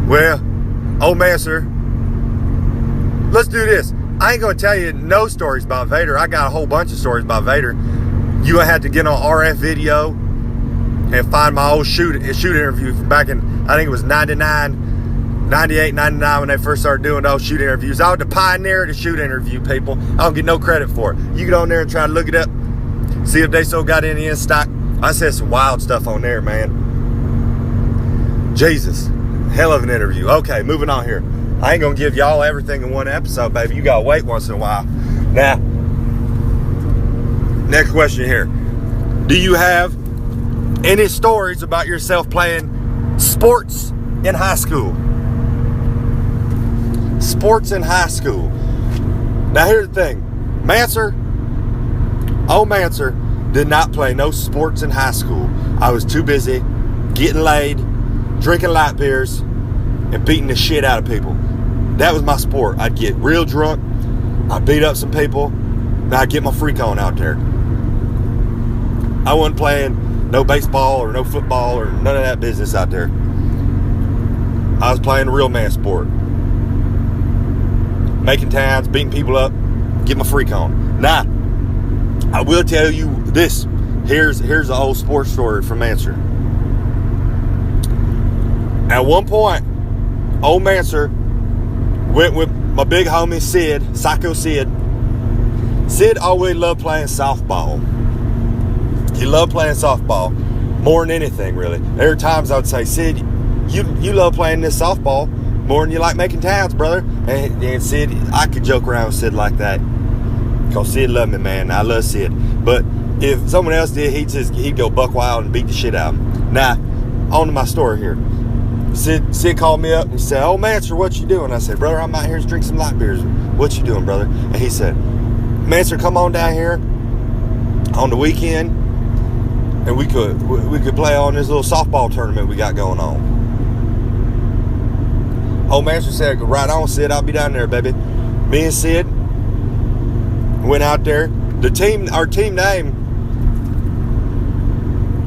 Well, old Mancer, let's do this. I ain't gonna tell you no stories about Vader. I got a whole bunch of stories about Vader. You gonna have to get on RF video and find my old shoot interview from back in, I think it was 99, 98, 99 when they first started doing those shoot interviews. I was the pioneer of the shoot interview, people. I don't get no credit for it. You get on there and try to look it up, see if they still got any in stock. I said some wild stuff on there, man. Jesus. Hell of an interview. Okay, moving on here. I ain't gonna give y'all everything in one episode, baby. You gotta wait once in a while. Now, next question here. Do you have any stories about yourself playing sports in high school? Sports in high school. Now, here's the thing. Old Mancer did not play no sports in high school. I was too busy getting laid, drinking light beers, and beating the shit out of people. That was my sport. I'd get real drunk, I'd beat up some people, and I'd get my freak on out there. I wasn't playing no baseball or no football or none of that business out there. I was playing a real man sport. Making towns, beating people up, get my freak on. Now, I will tell you this. Here's an old sports story from Mancer. At one point, old Mancer went with my big homie Sid, Psycho Sid. Sid always loved playing softball. He loved playing softball more than anything, really. There are times I would say, Sid, you love playing this softball more than you like making towns, brother. And Sid, I could joke around with Sid like that. Because Sid loved me, man. I love Sid. But if someone else did, he'd go buck wild and beat the shit out of him. Now, on to my story here. Sid called me up and he said, "Oh, Mancer, what you doing?" I said, "Brother, I'm out here to drink some light beers." "What you doing, brother?" And he said, "Mancer, come on down here on the weekend and we could play on this little softball tournament we got going on." Old Mancer said, "Right on, Sid, I'll be down there, baby." Me and Sid went out there. Our team name,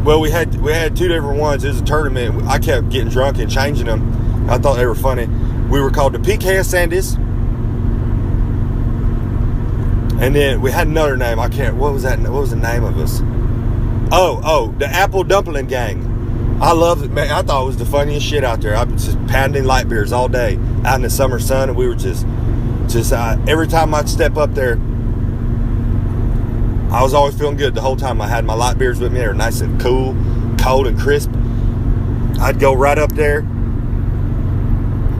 well, we had two different ones. It was a tournament. I kept getting drunk and changing them. I thought they were funny. We were called the Pecan Sandys. And then we had another name. What was that? What was the name of us? Oh, the Apple Dumpling Gang. I loved it, man. I thought it was the funniest shit out there. I was just pounding light beers all day out in the summer sun, and we were just every time I'd step up there, I was always feeling good the whole time. I had my light beers with me. They were nice and cool, cold and crisp. I'd go right up there,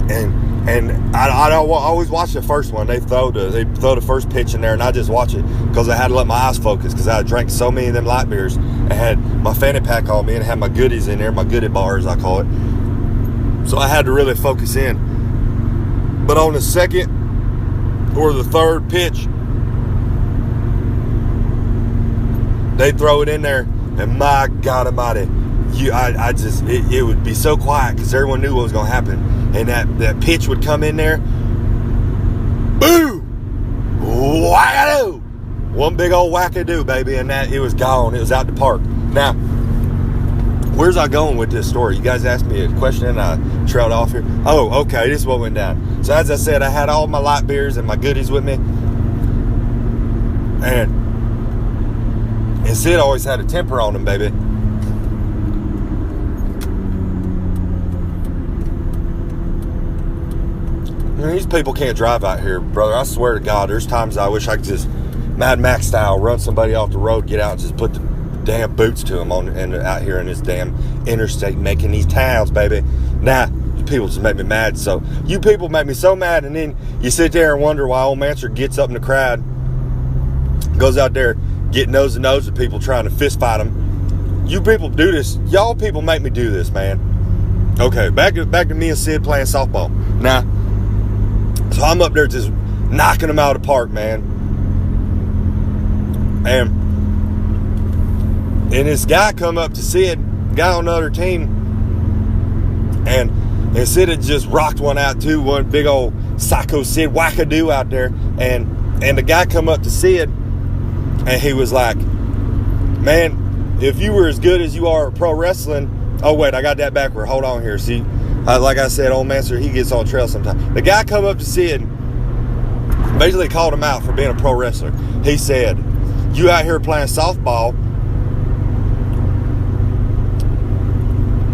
and I'd always watch the first one. They throw the first pitch in there, and I just watch it because I had to let my eyes focus because I drank so many of them light beers. I had my fanny pack on me and had my goodies in there, my goodie bars I call it. So I had to really focus in. But on the second or the third pitch, they throw it in there, and my God Almighty, it would be so quiet because everyone knew what was going to happen, and that pitch would come in there, boom, wackadoo, one big old wackadoo, baby, and it was gone. It was out the park. Now, where's I going with this story? You guys asked me a question, and I trailed off here. Oh, okay, this is what went down. So as I said, I had all my light beers and my goodies with me, and Sid always had a temper on him, baby. I mean, these people can't drive out here, brother. I swear to God, there's times I wish I could just Mad Max style run somebody off the road, get out and just put the damn boots to them out here in this damn interstate making these towns, baby. Nah, people just make me mad. So you people make me so mad, and then you sit there and wonder why old Mancer gets up in the crowd, goes out there, get nose to nose with people trying to fist fight them. You people do this. Y'all people make me do this, man. Okay, back to me and Sid playing softball. Now, so I'm up there just knocking them out of the park, man. And this guy come up to Sid, guy on the other team, and Sid had just rocked one out too, one big old Psycho Sid wackadoo out there, and And the guy come up to Sid, and he was like, man, if you were as good as you are at pro wrestling, oh wait, I got that backward. Hold on here. See, like I said, old Mancer, he gets on trail sometimes. The guy come up to Sid, basically called him out for being a pro wrestler. He said, you out here playing softball,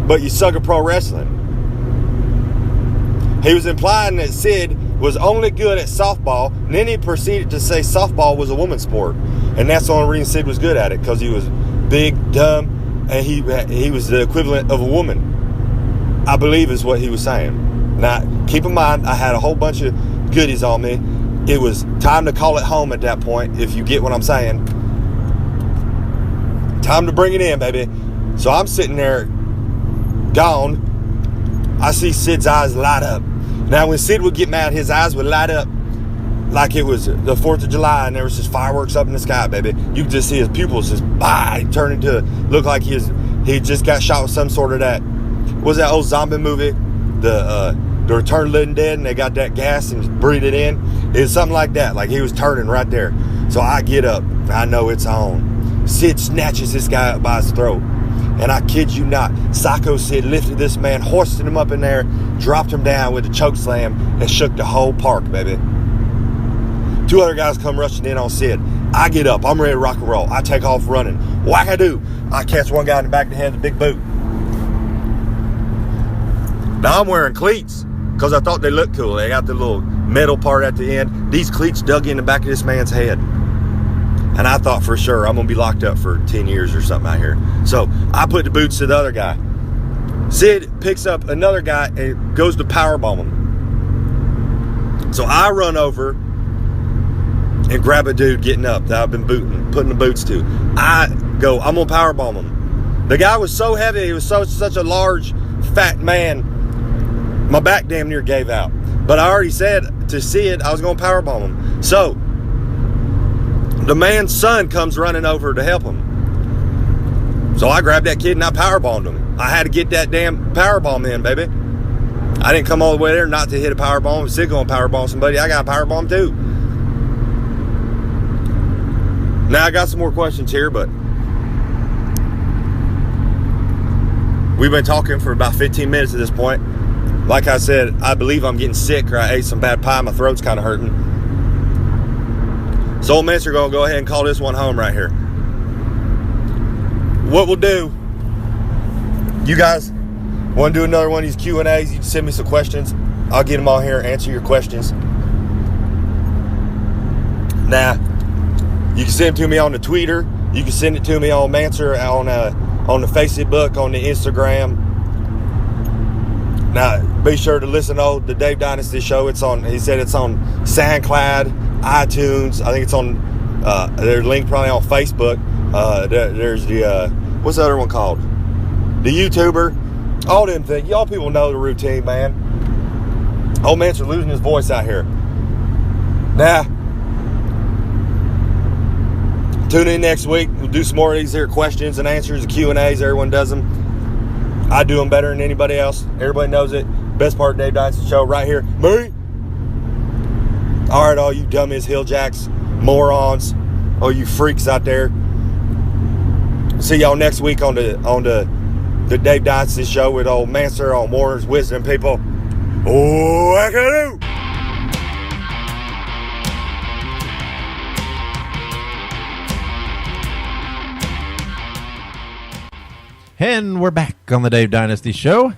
but you suck at pro wrestling. He was implying that Sid was only good at softball, and then he proceeded to say softball was a woman's sport. And that's the only reason Sid was good at it, because he was big, dumb, and he was the equivalent of a woman, I believe is what he was saying. Now, keep in mind, I had a whole bunch of goodies on me. It was time to call it home at that point, if you get what I'm saying. Time to bring it in, baby. So I'm sitting there, gone. I see Sid's eyes light up. Now, when Sid would get mad, his eyes would light up like it was the 4th of July and there was just fireworks up in the sky, baby. You could just see his pupils just turn into, look like he just got shot with some sort of that. What was that old zombie movie? The Return of the Living Dead, and they got that gas and breathed it in. It was something like that. Like he was turning right there. So I get up. I know it's on. Sid snatches this guy up by his throat. And I kid you not, Psycho Sid lifted this man, hoisted him up in there, dropped him down with a choke slam, and shook the whole park, baby. 2 other guys come rushing in on Sid. I get up. I'm ready to rock and roll. I take off running. Whack-a-doo. I catch one guy in the back of the head with a big boot. Now I'm wearing cleats because I thought they looked cool. They got the little metal part at the end. These cleats dug in the back of this man's head. And I thought for sure I'm going to be locked up for 10 years or something out here. So I put the boots to the other guy. Sid picks up another guy and goes to powerbomb him. So I run over and grab a dude getting up that I've been putting the boots to. I go, I'm going to powerbomb him. The guy was so heavy. He was such a large, fat man. My back damn near gave out. But I already said to Sid I was going to powerbomb him. So the man's son comes running over to help him. So I grabbed that kid and I powerbombed him. I had to get that damn powerbomb in, baby. I didn't come all the way there not to hit a powerbomb. Sid going to powerbomb somebody. I got a powerbomb too. Now I got some more questions here, but we've been talking for about 15 minutes at this point. Like I said, I believe I'm getting sick, or I ate some bad pie. My throat's kind of hurting. So old Mance are going to go ahead and call this one home right here. What we'll do, you guys want to do another one of these Q&As? You can send me some questions. I'll get them on here, answer your questions. Now, you can send it to me on the Twitter. You can send it to me on Mancer, on the Facebook, on the Instagram. Now, be sure to listen to the Dave Dynasty show. He said it's on SoundCloud, iTunes. I think it's on, there's a link probably on Facebook. There's the, what's the other one called? The YouTuber. All them things. Y'all people know the routine, man. Old Mance are losing his voice out here. Now, tune in next week. We'll do some more of these here questions and answers, the Q&As. Everyone does them. I do them better than anybody else. Everybody knows it. Best part of Dave Dynasty show right here. Me. All right, all you dummies, hilljacks, morons, all you freaks out there. See y'all next week on the Dave Dynasty show with old Mancer on Warner's Wisdom, people. Oh, I can do. And we're back on the Dave Dynasty show.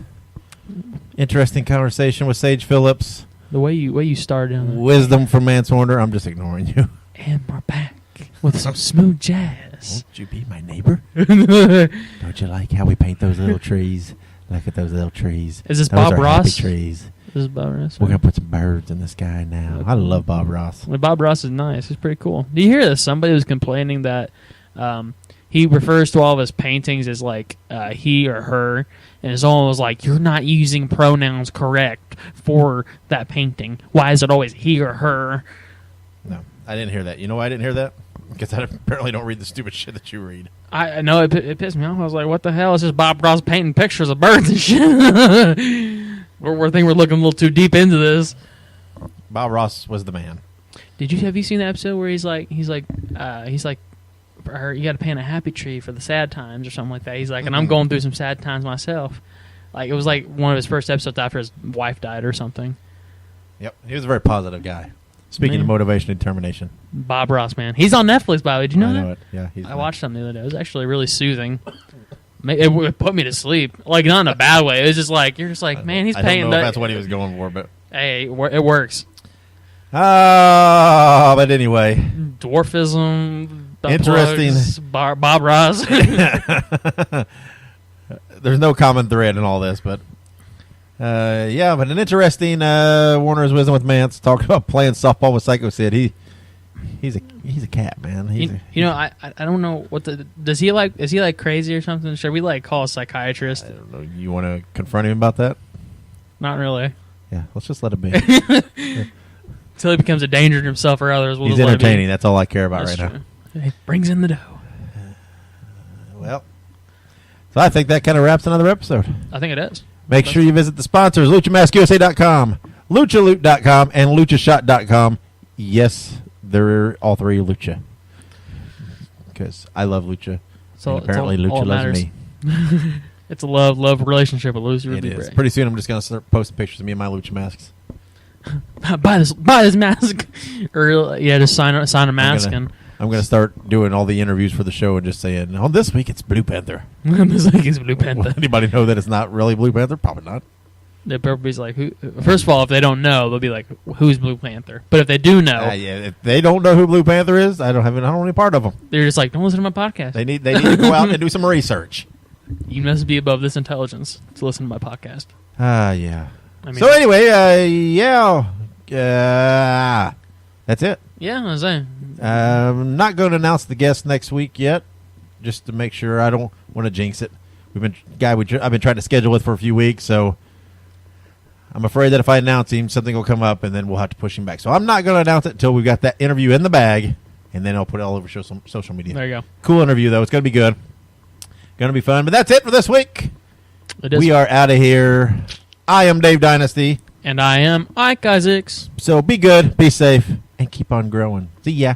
Interesting conversation with Sage Phillips. The way you started on that. Wisdom from Mance Warner. I'm just ignoring you. And we're back with some smooth jazz. Won't you be my neighbor? Don't you like how we paint those little trees? Look at those little trees. Is this those Bob are Ross? Happy trees. This is Bob Ross. We're going to put some birds in the sky now. I love Bob Ross. Well, Bob Ross is nice. He's pretty cool. Do you hear this? Somebody was complaining that he refers to all of his paintings as like he or her, and someone was like, "You're not using pronouns correct for that painting. Why is it always he or her?" No, I didn't hear that. You know why I didn't hear that? Because I apparently don't read the stupid shit that you read. I know it pissed me off. I was like, "What the hell? It's just Bob Ross painting pictures of birds and shit." We're thinking we're looking a little too deep into this. Bob Ross was the man. Have you seen the episode where he's like, or you got to plant a happy tree for the sad times or something like that. He's like, and I'm going through some sad times myself. Like, it was like one of his first episodes after his wife died or something. Yep, he was a very positive guy. Speaking of motivation and determination. Bob Ross, man. He's on Netflix, by the way. Did you know I that? know it. Yeah, I watched something the other day. It was actually really soothing. It put me to sleep. Like, not in a bad way. It was just like, you're just like, man, he's paying. I don't know if that's what he was going for, but... Hey, it works. But anyway. Dwarfism. Interesting. Bob Ross. There's no common thread in all this, but... but an interesting Warner's Wisdom with Mance talking about playing softball with Psycho Sid. He's a cat, man. I don't know what is he like crazy or something? Should we like call a psychiatrist? I don't know. You want to confront him about that? Not really. Yeah, let's just let him be. Until he becomes a danger to himself or others. He's entertaining. That's all I care about right now. It brings in the dough. Well, so I think that kind of wraps another episode. I think it is. Make sure you visit the sponsors, LuchaMaskUSA.com, LuchaLoot.com, and LuchaShot.com. Yes, they're all three Lucha. Because I love Lucha. And apparently Lucha loves me. It's a love relationship with Lucha. It is. Pretty soon I'm just going to start posting pictures of me in my Lucha masks. buy this mask. Or, just sign a mask. I'm going to start doing all the interviews for the show and just saying, on this week it's Blue Panther. This week it's Blue Panther. Will anybody know that it's not really Blue Panther? Probably not. Everybody's like, who? First of all, if they don't know, they'll be like, "Who's Blue Panther?" But if they do know, if they don't know who Blue Panther is, I don't want any part of them. They're just like, "Don't listen to my podcast." They need to go out and do some research. You must be above this intelligence to listen to my podcast. Yeah. I mean, so anyway, that's it. Yeah, I was saying. I'm not going to announce the guest next week yet, just to make sure. I don't want to jinx it. I've been trying to schedule it for a few weeks, so I'm afraid that if I announce him, something will come up, and then we'll have to push him back. So I'm not going to announce it until we've got that interview in the bag, and then I'll put it all over social media. There you go. Cool interview, though. It's going to be good. Going to be fun. But that's it for this week. We are out of here. I am Dave Dynasty. And I am Ike Isaacs. So be good, be safe, and keep on growing. See ya.